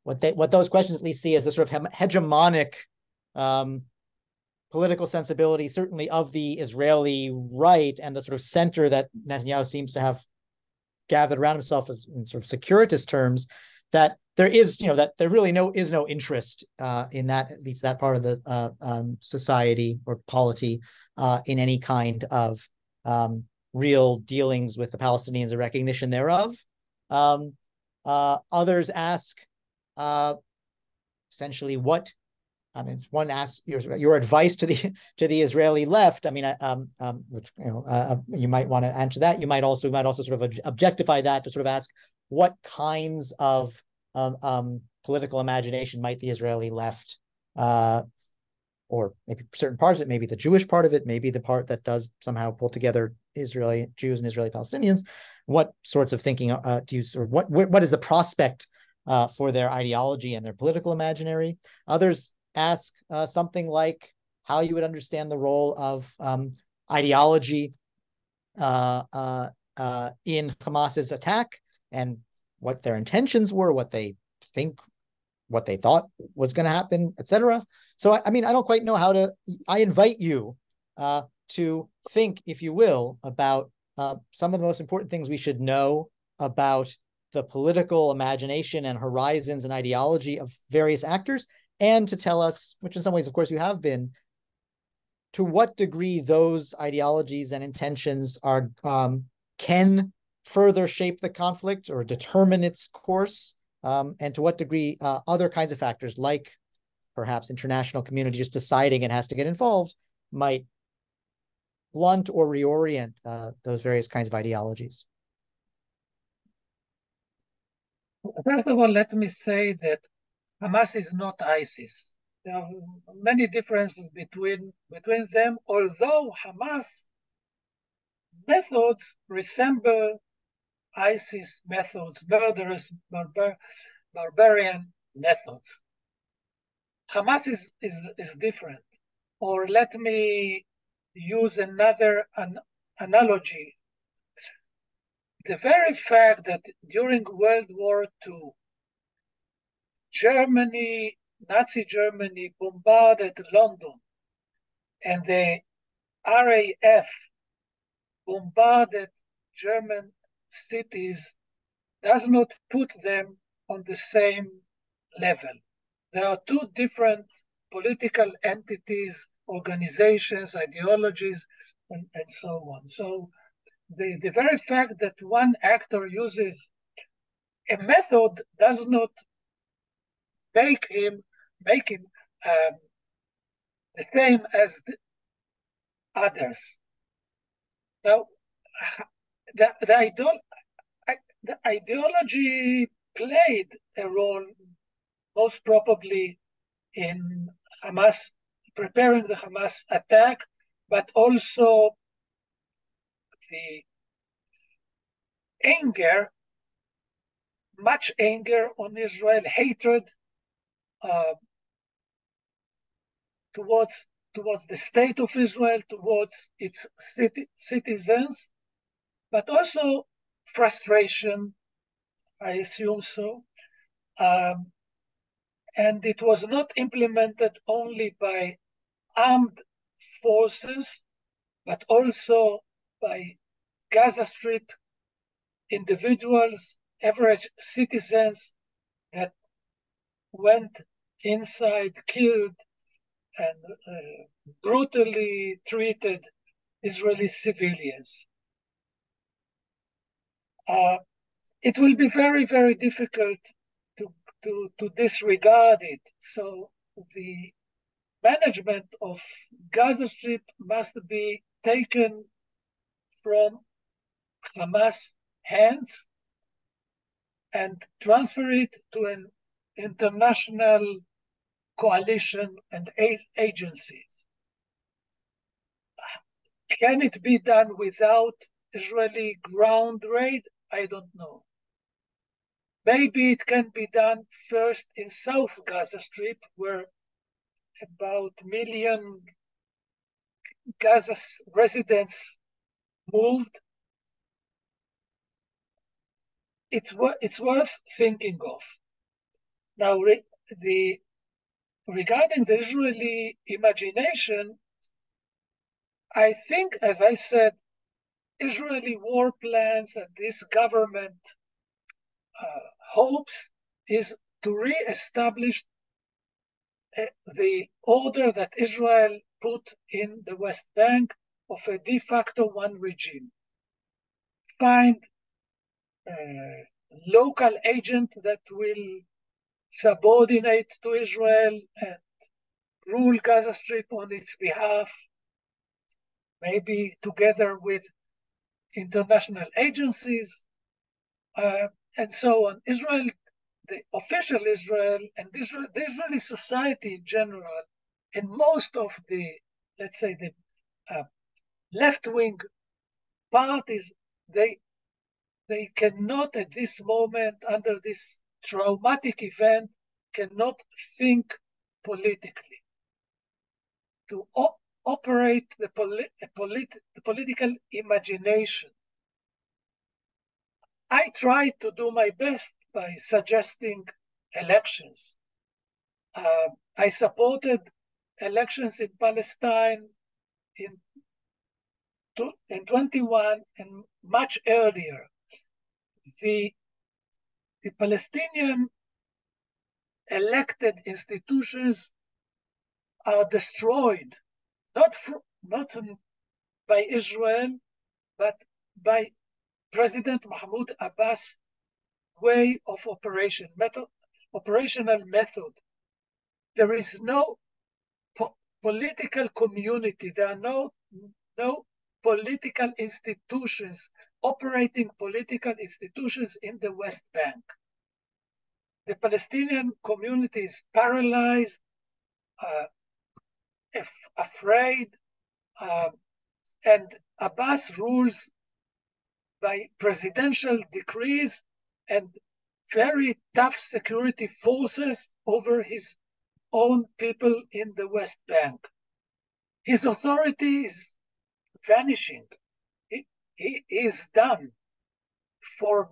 what those questions at least see as the sort of hegemonic political sensibility, certainly of the Israeli right and the sort of center that Netanyahu seems to have gathered around himself as in sort of securitist terms, that there is, that there really is no interest in that, at least that part of the society or polity, in any kind of real dealings with the Palestinians or recognition thereof. Others ask essentially what, one asks your advice to the Israeli left. I mean, which you might want to answer that. You might also sort of objectify that to sort of ask what kinds of political imagination might the Israeli left, or maybe certain parts of it, maybe the Jewish part of it, maybe the part that does somehow pull together Israeli Jews and Israeli Palestinians. What sorts of thinking do you, or what is the prospect for their ideology and their political imaginary? Others ask something like how you would understand the role of ideology in Hamas's attack and what their intentions were, what they thought was going to happen, etc. So, I mean, I don't quite know how to, I invite you to think, if you will, about some of the most important things we should know about the political imagination and horizons and ideology of various actors, and to tell us, which in some ways, of course, you have been, to what degree those ideologies and intentions are can further shape the conflict or determine its course, and to what degree other kinds of factors, like perhaps international community just deciding it has to get involved, might blunt or reorient those various kinds of ideologies. First of all, let me say that Hamas is not ISIS. There are many differences between them, although Hamas methods resemble ISIS methods, murderous, barbarian methods. Hamas is different. Or let me use another analogy. The very fact that during World War II, Nazi Germany bombarded London, and the RAF bombarded German cities does not put them on the same level. There are two different political entities, organizations, ideologies, and so on. So the very fact that one actor uses a method does not make him the same as the others. Now, the ideology played a role, most probably in Hamas, preparing the Hamas attack, but also the anger, much anger on Israel, hatred towards the state of Israel, towards its citizens, but also frustration, I assume so. And it was not implemented only by armed forces, but also by Gaza Strip individuals, average citizens that went inside, killed, and brutally treated Israeli civilians. It will be very, very difficult to disregard it. So the management of Gaza Strip must be taken from Hamas hands and transfer it to an international coalition and agencies. Can it be done without Israeli ground raid? I don't know. Maybe it can be done first in South Gaza Strip, where about 1 million Gaza residents moved. It's worth thinking of. Now, regarding the Israeli imagination, I think, as I said, Israeli war plans and this government hopes is to re-establish the order that Israel put in the West Bank of a de facto one regime. Find a local agent that will subordinate to Israel and rule Gaza Strip on its behalf, maybe together with international agencies, and so on. Israel, the official Israel, and the Israeli society in general, and most of the, let's say, the left-wing parties, they cannot at this moment, under this traumatic event, cannot think politically. To operate the political imagination. I try to do my best by suggesting elections. I supported elections in Palestine in 21 and much earlier. The Palestinian elected institutions are destroyed, not by Israel, but by President Mahmoud Abbas' way of operational method. There is no political community. There are no political institutions, operating political institutions in the West Bank. The Palestinian community is paralyzed, afraid, and Abbas rules by presidential decrees and very tough security forces over his own people in the West Bank. His authority is vanishing. He is done. For,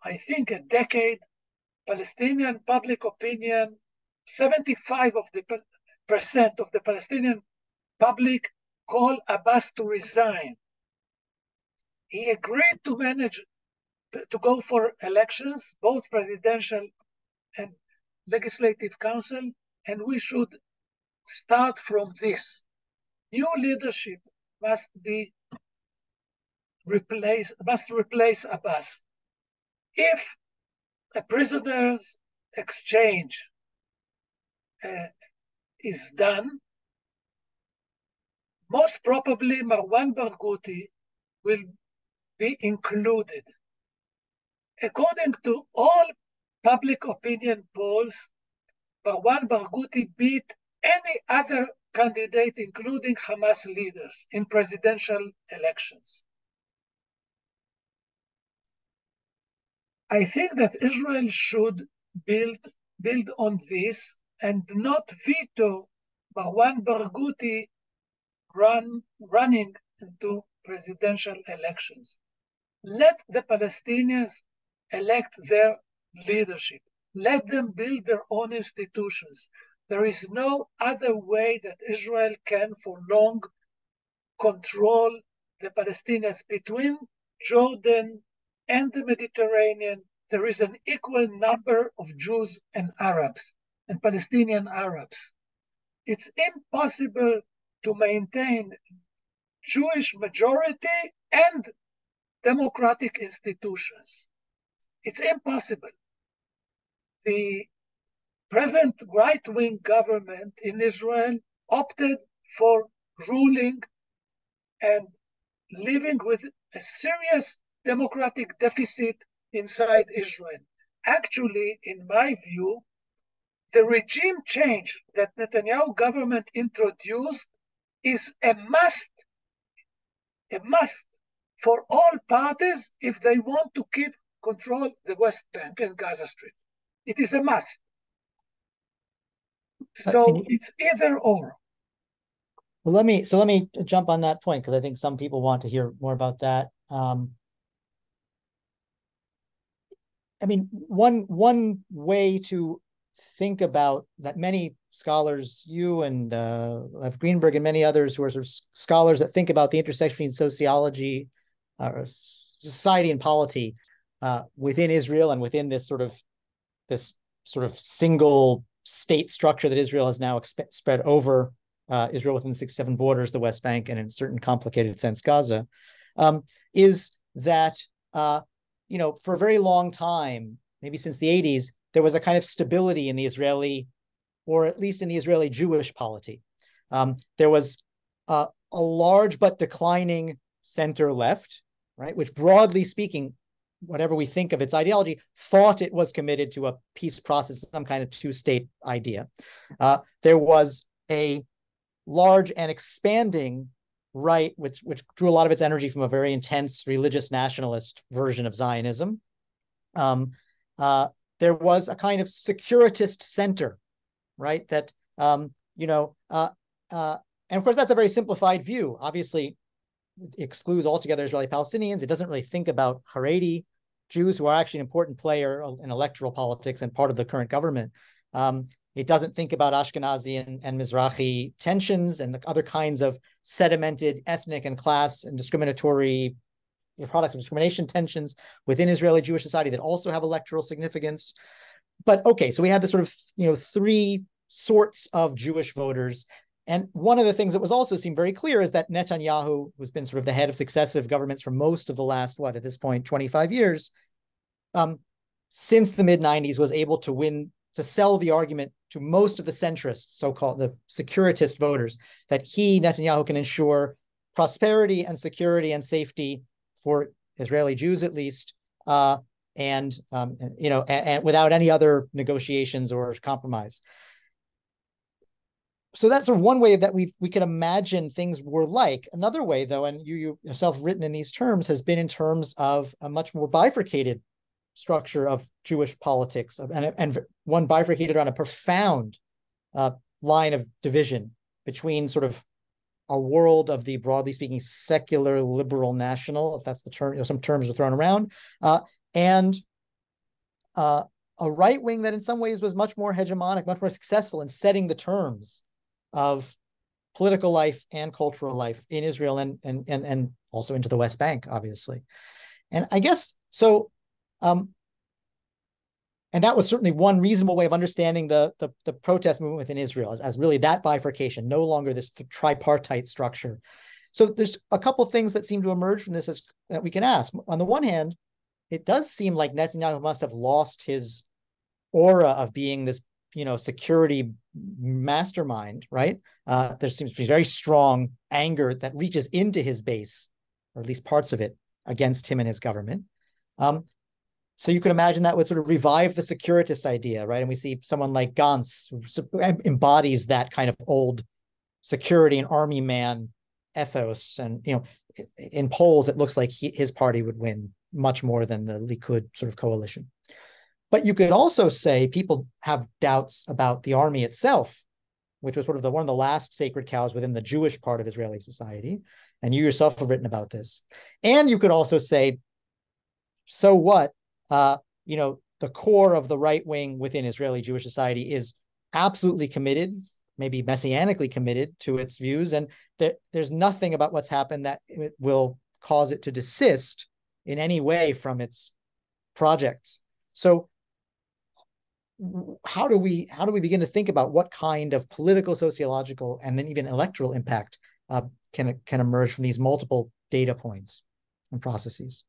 I think, a decade, Palestinian public opinion, 75% of the Palestinian public call Abbas to resign. He agreed to go for elections, both presidential and legislative council, and we should start from this. New leadership must replace Abbas. If a prisoners exchange is done, most probably Marwan Barghouti will be included. According to all public opinion polls, Marwan Barghouti beat any other candidate, including Hamas leaders, in presidential elections. I think that Israel should build on this and not veto Marwan Barghouti running into presidential elections. Let the Palestinians elect their leadership. Let them build their own institutions. There is no other way that Israel can for long control the Palestinians. Between Jordan and the Mediterranean, there is an equal number of Jews and Arabs, and Palestinian Arabs. It's impossible to maintain Jewish majority and democratic institutions. It's impossible. The present right-wing government in Israel opted for ruling and living with a serious democratic deficit inside Israel. Actually, in my view, the regime change that Netanyahu government introduced is a must for all parties if they want to keep control the West Bank and Gaza Strip. It is a must. So it's either or. Well, let me jump on that point because I think some people want to hear more about that. I mean, one way to think about that, many scholars, you and Greenberg and many others who are sort of scholars that think about the intersection between sociology, society and polity within Israel and within this sort of single state structure that Israel has now spread over Israel within the 6-7 borders, the West Bank, and in a certain complicated sense, Gaza, is that, for a very long time, maybe since the 80s, there was a kind of stability in the Israeli, or at least in the Israeli Jewish polity. There was a large but declining center left, right, which broadly speaking, whatever we think of its ideology, thought it was committed to a peace process, some kind of two-state idea. There was a large and expanding right, which drew a lot of its energy from a very intense religious nationalist version of Zionism. There was a kind of securitist center, right? That, and of course, that's a very simplified view. Obviously, it excludes altogether Israeli Palestinians. It doesn't really think about Haredi Jews, who are actually an important player in electoral politics and part of the current government. It doesn't think about Ashkenazi and Mizrahi tensions and other kinds of sedimented ethnic and class and discriminatory products of discrimination tensions within Israeli Jewish society that also have electoral significance. But okay, so we had this sort of, three sorts of Jewish voters. And one of the things that was also seemed very clear is that Netanyahu, who's been sort of the head of successive governments for most of the last, at this point, 25 years, since the mid-90s was able to sell the argument to most of the centrists, so-called the securitist voters, that Netanyahu, can ensure prosperity and security and safety for Israeli Jews, at least, and without any other negotiations or compromise. So that's sort of one way that we could imagine things were like. Another way, though, and you yourself written in these terms, has been in terms of a much more bifurcated structure of Jewish politics, and one bifurcated on a profound line of division between sort of a world of the broadly speaking secular liberal national, if that's the term, some terms are thrown around, and a right wing that in some ways was much more hegemonic, much more successful in setting the terms of political life and cultural life in Israel and also into the West Bank, obviously. And I guess so. And that was certainly one reasonable way of understanding the protest movement within Israel as really that bifurcation, no longer this tripartite structure. So there's a couple of things that seem to emerge from this that we can ask. On the one hand, it does seem like Netanyahu must have lost his aura of being this, security mastermind, right? There seems to be very strong anger that reaches into his base, or at least parts of it, against him and his government. So you could imagine that would sort of revive the securitist idea, right? And we see someone like Gantz who embodies that kind of old security and army man ethos. And, in polls, it looks like his party would win much more than the Likud sort of coalition. But you could also say people have doubts about the army itself, which was sort of one of the last sacred cows within the Jewish part of Israeli society. And you yourself have written about this. And you could also say, so what? The core of the right wing within Israeli Jewish society is absolutely committed, maybe messianically committed to its views. And there's nothing about what's happened that it will cause it to desist in any way from its projects. So how do we begin to think about what kind of political, sociological, and then even electoral impact can emerge from these multiple data points and processes?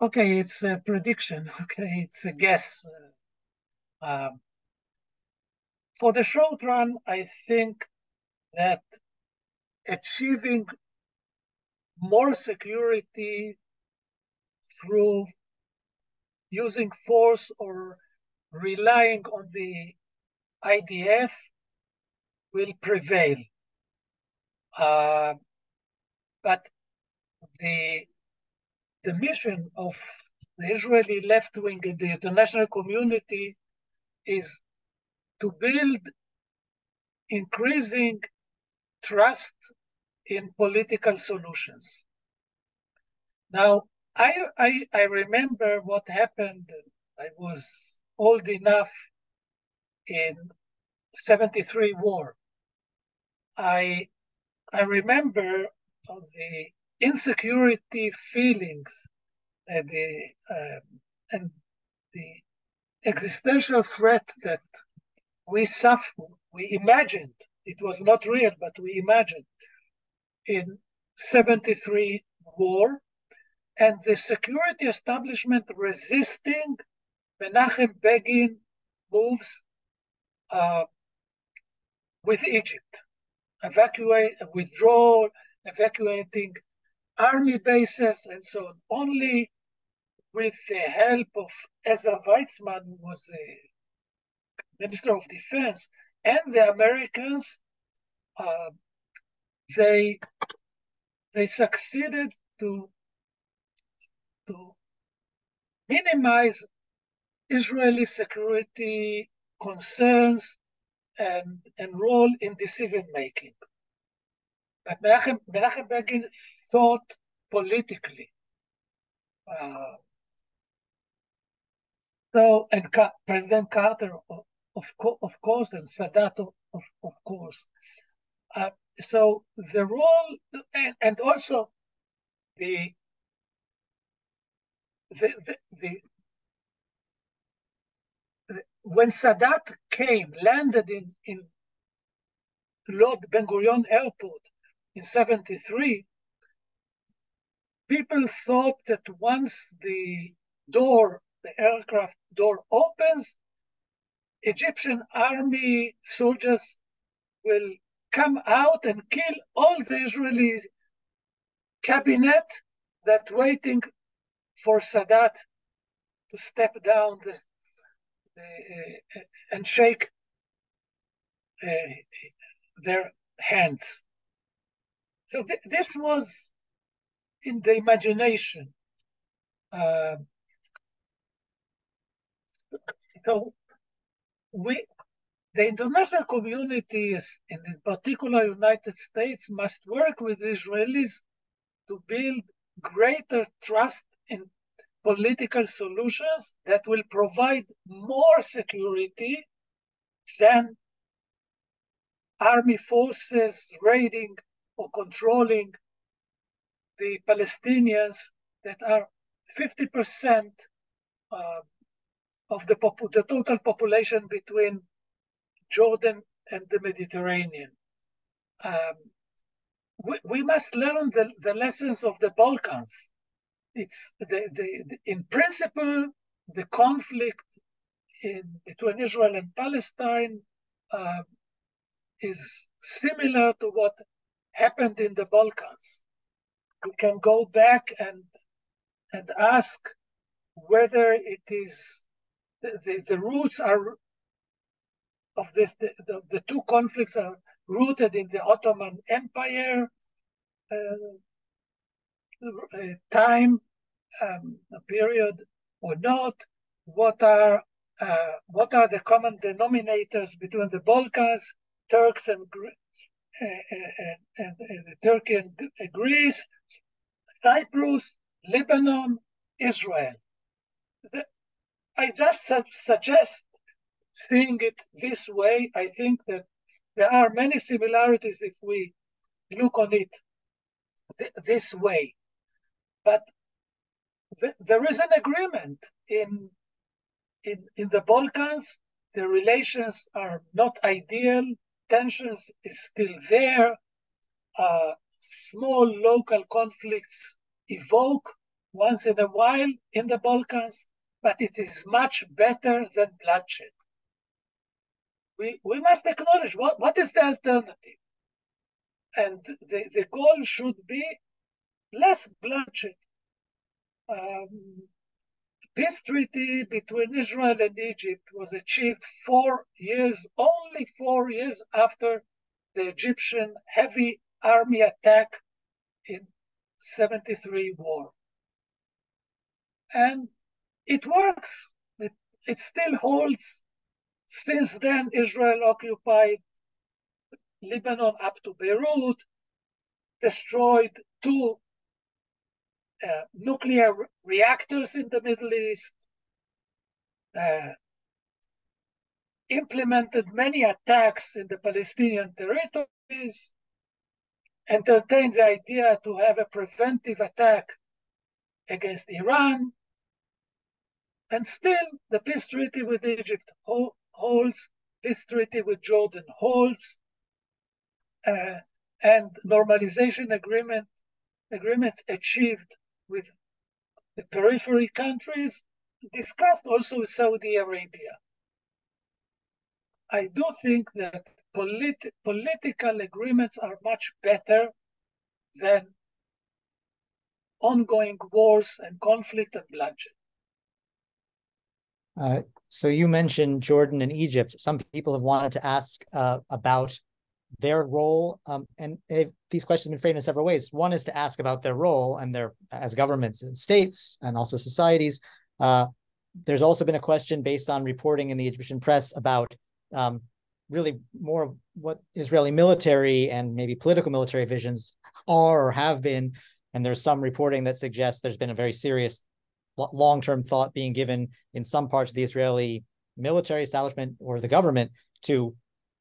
Okay, it's a prediction. Okay, it's a guess. For the short run, I think that achieving more security through using force or relying on the IDF will prevail. But the mission of the Israeli left wing in the international community is to build increasing trust in political solutions. Now, I remember what happened. I was old enough in 73 war. I remember the insecurity feelings and the existential threat that we suffered, we imagined. It was not real, but we imagined in 73 war, and the security establishment resisting Menachem Begin moves with Egypt, withdrawal, evacuating army bases, and so on. Only with the help of Ezra Weizmann, who was the Minister of Defense, and the Americans, they succeeded to minimize Israeli security concerns and role in decision making. But Menachem Begin thought politically. And President Carter, of course, and Sadat, of course. So the role, and also when Sadat landed in Lod Ben Gurion Airport in 73, people thought that once the aircraft door opens, Egyptian army soldiers will come out and kill all the Israeli cabinet that waiting for Sadat to step down and shake their hands. So this was in the imagination. So The international communities, and in particular United States, must work with Israelis to build greater trust in political solutions that will provide more security than army forces raiding or controlling the Palestinians that are 50% of the total population between Jordan and the Mediterranean. We must learn the lessons of the Balkans. It's in principle, the conflict between Israel and Palestine is similar to what happened in the Balkans. We can go back and ask whether it is the roots are of this. The two conflicts are rooted in the Ottoman Empire time period or not. What are the common denominators between the Balkans, Turks and Turkey and Greece, Cyprus, Lebanon, Israel? I just suggest seeing it this way. I think that there are many similarities if we look on it this way. But there is an agreement in the Balkans. The relations are not ideal. Tensions is still there. Small local conflicts evoke once in a while in the Balkans, but it is much better than bloodshed. We must acknowledge what is the alternative. And the goal should be less bloodshed. Peace treaty between Israel and Egypt was achieved only 4 years after the Egyptian heavy army attack in 73 war. And it works. It still holds. Since then, Israel occupied Lebanon up to Beirut, destroyed 2 nuclear reactors in the Middle East, implemented many attacks in the Palestinian territories, entertained the idea to have a preventive attack against Iran, and still the peace treaty with Egypt holds, peace treaty with Jordan holds, and normalization agreements achieved with the periphery countries, discussed also with Saudi Arabia. I do think that political agreements are much better than ongoing wars and conflict and bloodshed. So you mentioned Jordan and Egypt. Some people have wanted to ask about their role, and these questions have been framed in several ways. One is to ask about their role and their as governments and states and also societies. There's also been a question based on reporting in the Egyptian press about really more what Israeli military and maybe political military visions are or have been. And there's some reporting that suggests there's been a very serious long-term thought being given in some parts of the Israeli military establishment or the government to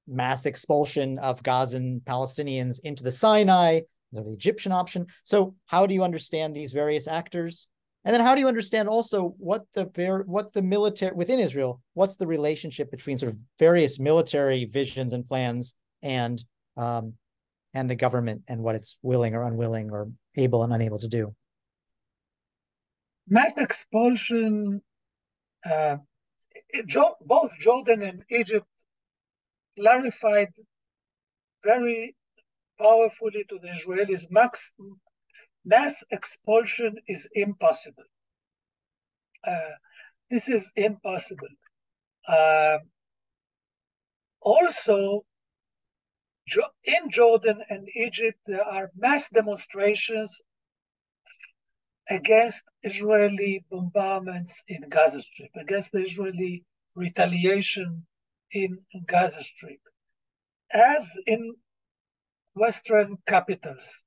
mass expulsion of Gazan Palestinians into the Sinai, the Egyptian option. So how do you understand these various actors? And then how do you understand also what the military within Israel, what's the relationship between sort of various military visions and plans and the government and what it's willing or unwilling or able and unable to do? Mass expulsion, both Jordan and Egypt clarified very powerfully to the Israelis, mass expulsion is impossible. This is impossible. Also, in Jordan and Egypt, there are mass demonstrations against Israeli bombardments in Gaza Strip, against the Israeli retaliation in Gaza Strip. As in Western capitals,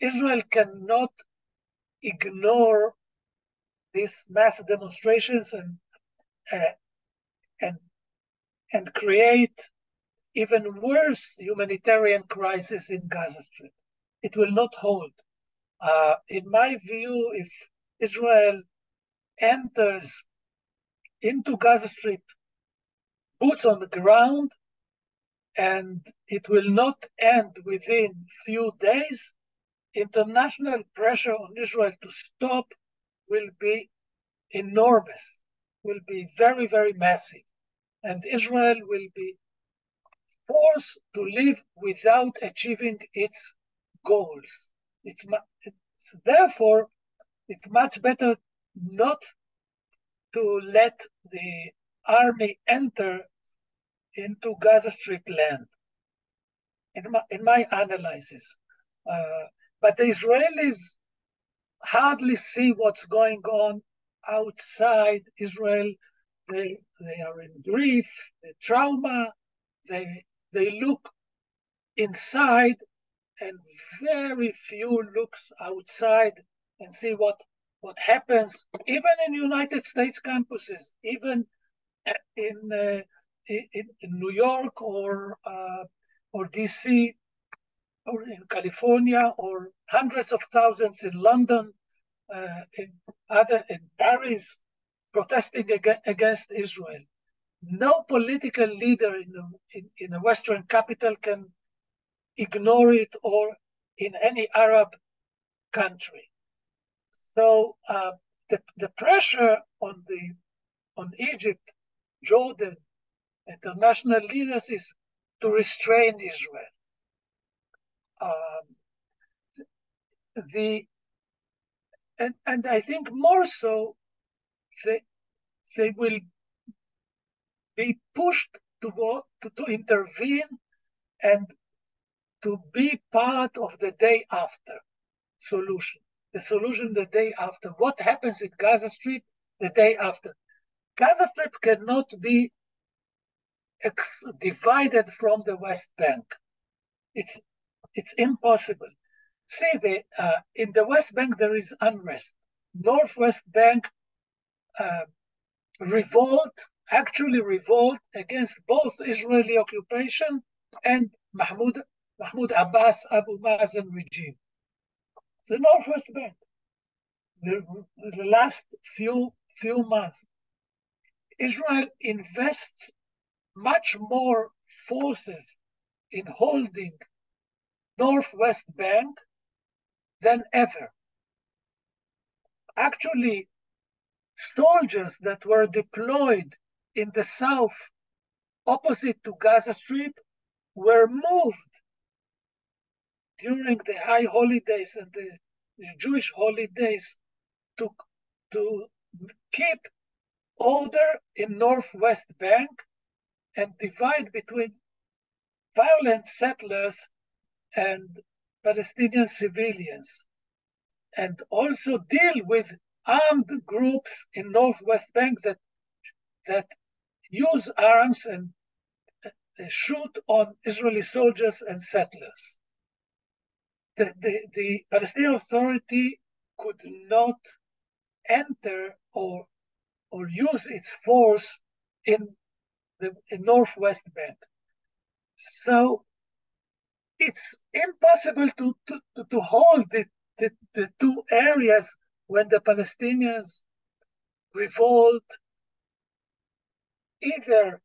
Israel cannot ignore these mass demonstrations and create even worse humanitarian crisis in Gaza Strip. It will not hold. In my view, if Israel enters into Gaza Strip, boots on the ground, and it will not end within few days, international pressure on Israel to stop will be enormous, will be very, very massive. And Israel will be forced to live without achieving its goals. Therefore, it's much better not to let the army enter into Gaza Strip land, in my analysis. But the Israelis hardly see what's going on outside Israel. They are in grief, trauma. They look inside, and very few looks outside and see what happens, even in United States campuses, even in New York or DC or in California, or hundreds of thousands in London, in Paris, protesting against Israel. No political leader in a Western capital can ignore it, or in any Arab country. So the pressure on Egypt, Jordan, international leaders is to restrain Israel. And I think more so, they will be pushed to intervene and to be part of the day after solution. The solution the day after. What happens in Gaza Strip the day after? Gaza Strip cannot be divided from the West Bank. It's impossible. See, in the West Bank there is unrest. Northwest Bank actually revolt against both Israeli occupation and Mahmoud Abbas Abu Mazen regime. The Northwest Bank, the last few months, Israel invests much more forces in holding Northwest Bank than ever. Actually, soldiers that were deployed in the south opposite to Gaza Strip were moved during the high holidays and the Jewish holidays to keep order in Northwest Bank and divide between violent settlers and Palestinian civilians, and also deal with armed groups in Northwest Bank that use arms and shoot on Israeli soldiers and settlers. The Palestinian Authority could not enter or use its force in Northwest Bank. So it's impossible to hold the two areas when the Palestinians revolt, either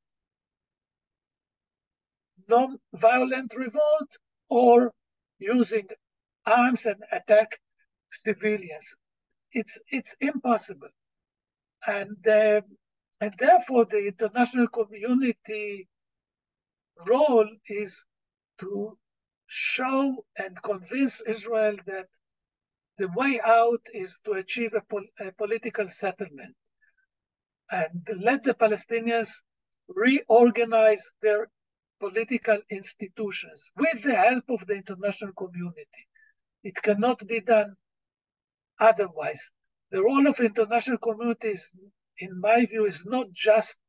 non-violent revolt or using arms and attack civilians. It's impossible, and therefore the international community role is to show and convince Israel that the way out is to achieve a political settlement and let the Palestinians reorganize their political institutions with the help of the international community. It cannot be done otherwise. The role of international communities, in my view, is not just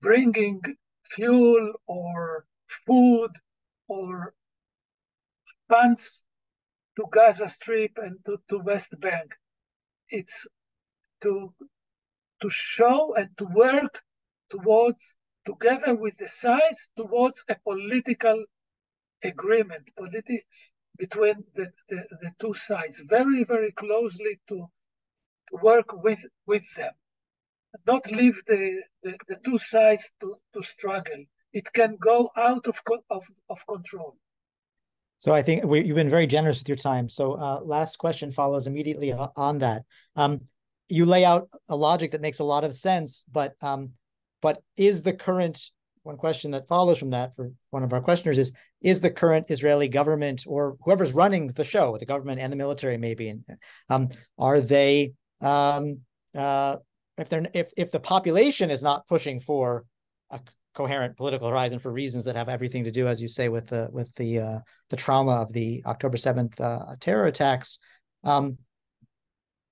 bringing fuel or food or funds to Gaza Strip and to West Bank. It's to show and to work towards, together with the sides, towards a political agreement between the two sides, very, very closely to work with them, not leave the two sides to struggle. It can go out of control. So I think you've been very generous with your time. So last question follows immediately on that. You lay out a logic that makes a lot of sense, but is the current, one question that follows from that for one of our questioners is the current Israeli government, or whoever's running the show, the government and the military maybe, are they, if the population is not pushing for a coherent political horizon for reasons that have everything to do, as you say, with the trauma of the October 7th terror attacks, and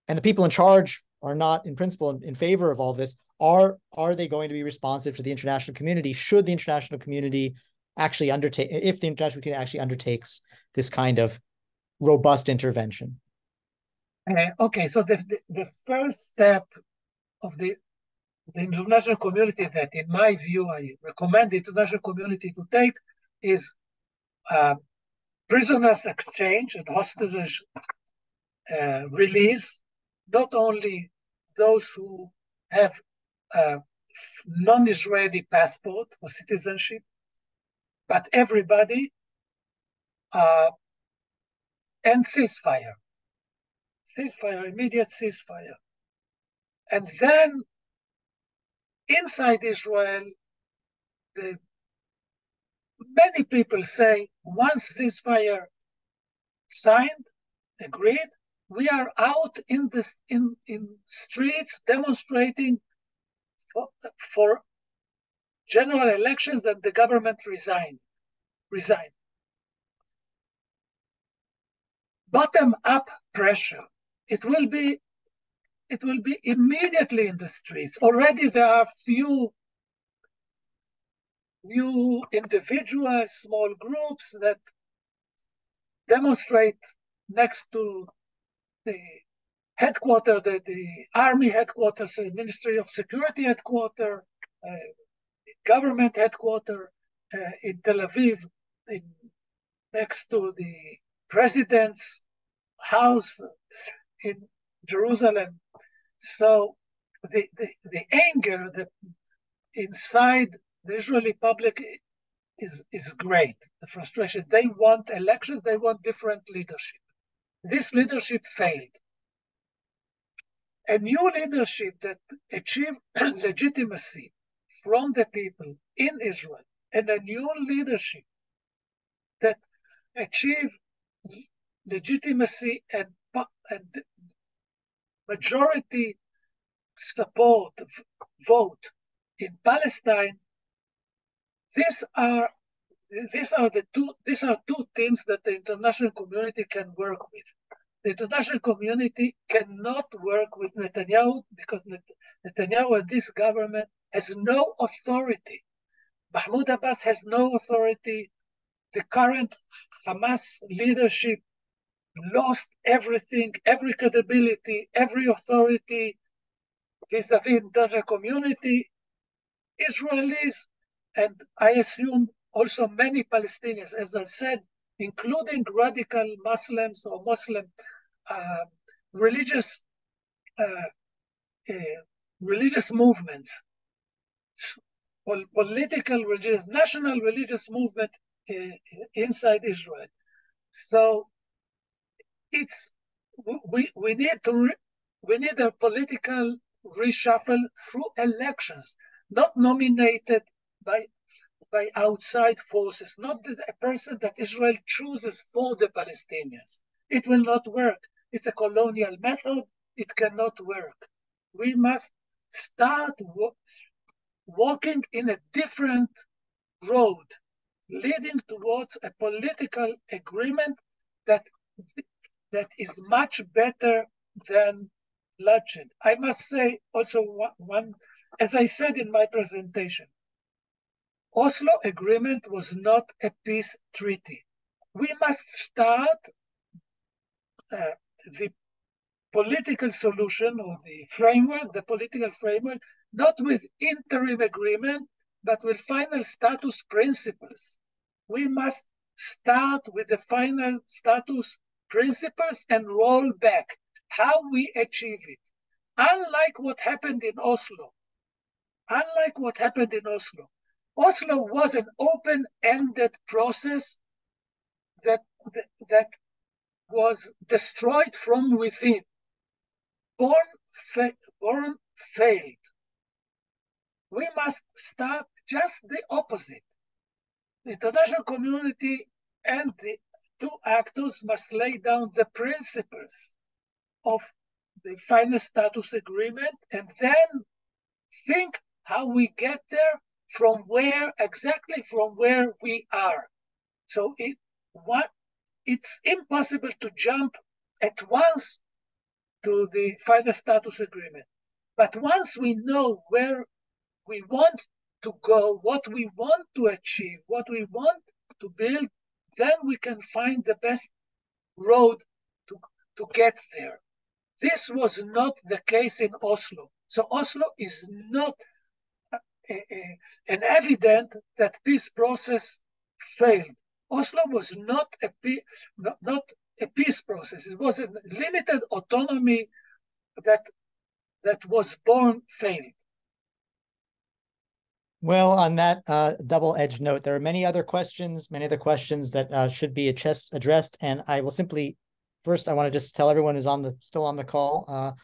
the people in charge are not, in principle, in favor of all this, are they going to be responsive to the international community? Should the international community actually undertake, if the international community actually undertakes this kind of robust intervention? Okay, so the first step of the international community that, in my view, I recommend the international community to take is prisoners exchange and hostages release, not only those who have non-Israeli passport or citizenship, but everybody, and ceasefire, immediate ceasefire. And then inside Israel, many people say, once ceasefire signed, agreed, we are out in streets demonstrating for general elections, and the government resign. Bottom-up pressure. It will be immediately in the streets. Already there are few individuals, small groups that demonstrate next to the headquarters, the army headquarters, the Ministry of Security headquarters, government headquarters in Tel Aviv, next to the president's house in Jerusalem. So the anger that inside the Israeli public is great. The frustration. They want elections. They want different leadership. This leadership failed. A new leadership that achieved legitimacy from the people in Israel, and a new leadership that achieved legitimacy and majority support vote in Palestine. These are two things that the international community can work with. The international community cannot work with Netanyahu because Netanyahu and this government has no authority. Mahmoud Abbas has no authority. The current Hamas leadership lost everything, every credibility, every authority vis-a-vis the international community, Israelis, and I assume also many Palestinians, as I said, including radical Muslims or Muslim religious movements, political religious, national religious movement inside Israel. So we need a political reshuffle through elections, not nominated by outside forces, not a person that Israel chooses for the Palestinians. It will not work. It's a colonial method. It cannot work. We must start walking in a different road, leading towards a political agreement that is much better than bloodshed. I must say also one, as I said in my presentation, Oslo Agreement was not a peace treaty. We must start the political solution or the framework, the political framework, not with interim agreement, but with final status principles. We must start with the final status principles and roll back how we achieve it. Unlike what happened in Oslo, Oslo was an open-ended process that was destroyed from within. Born failed. We must start just the opposite. The international community and the two actors must lay down the principles of the final status agreement and then think how we get there exactly from where we are. So it's impossible to jump at once to the final status agreement. But once we know where we want to go, what we want to achieve, what we want to build, then we can find the best road to get there. This was not the case in Oslo. So Oslo is not an evidence that peace process failed. Oslo was not a peace process. It was a limited autonomy that was born failed. Well, on that double-edged note, there are many other questions that should be addressed, and I will simply, first, I want to just tell everyone who's still on the call,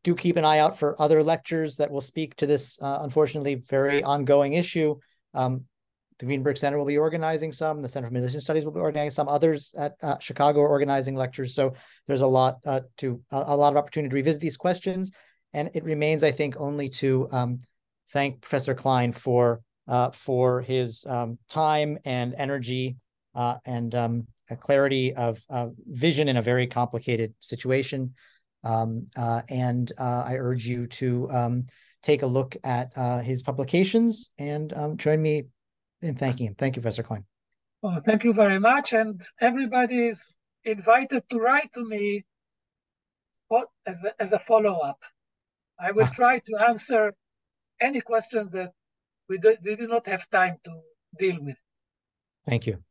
do keep an eye out for other lectures that will speak to this, unfortunately, very ongoing issue. The Greenberg Center will be organizing some. The Center for Middle Eastern Studies will be organizing some. Others at Chicago are organizing lectures. So there's a lot of opportunity to revisit these questions. And it remains, I think, only to thank Professor Klein for his time and energy and a clarity of vision in a very complicated situation. And I urge you to take a look at his publications and join me in thanking him. Thank you, Professor Klein. Well, thank you very much. And everybody is invited to write to me as a follow-up. I will try to answer any question that we did not have time to deal with. Thank you.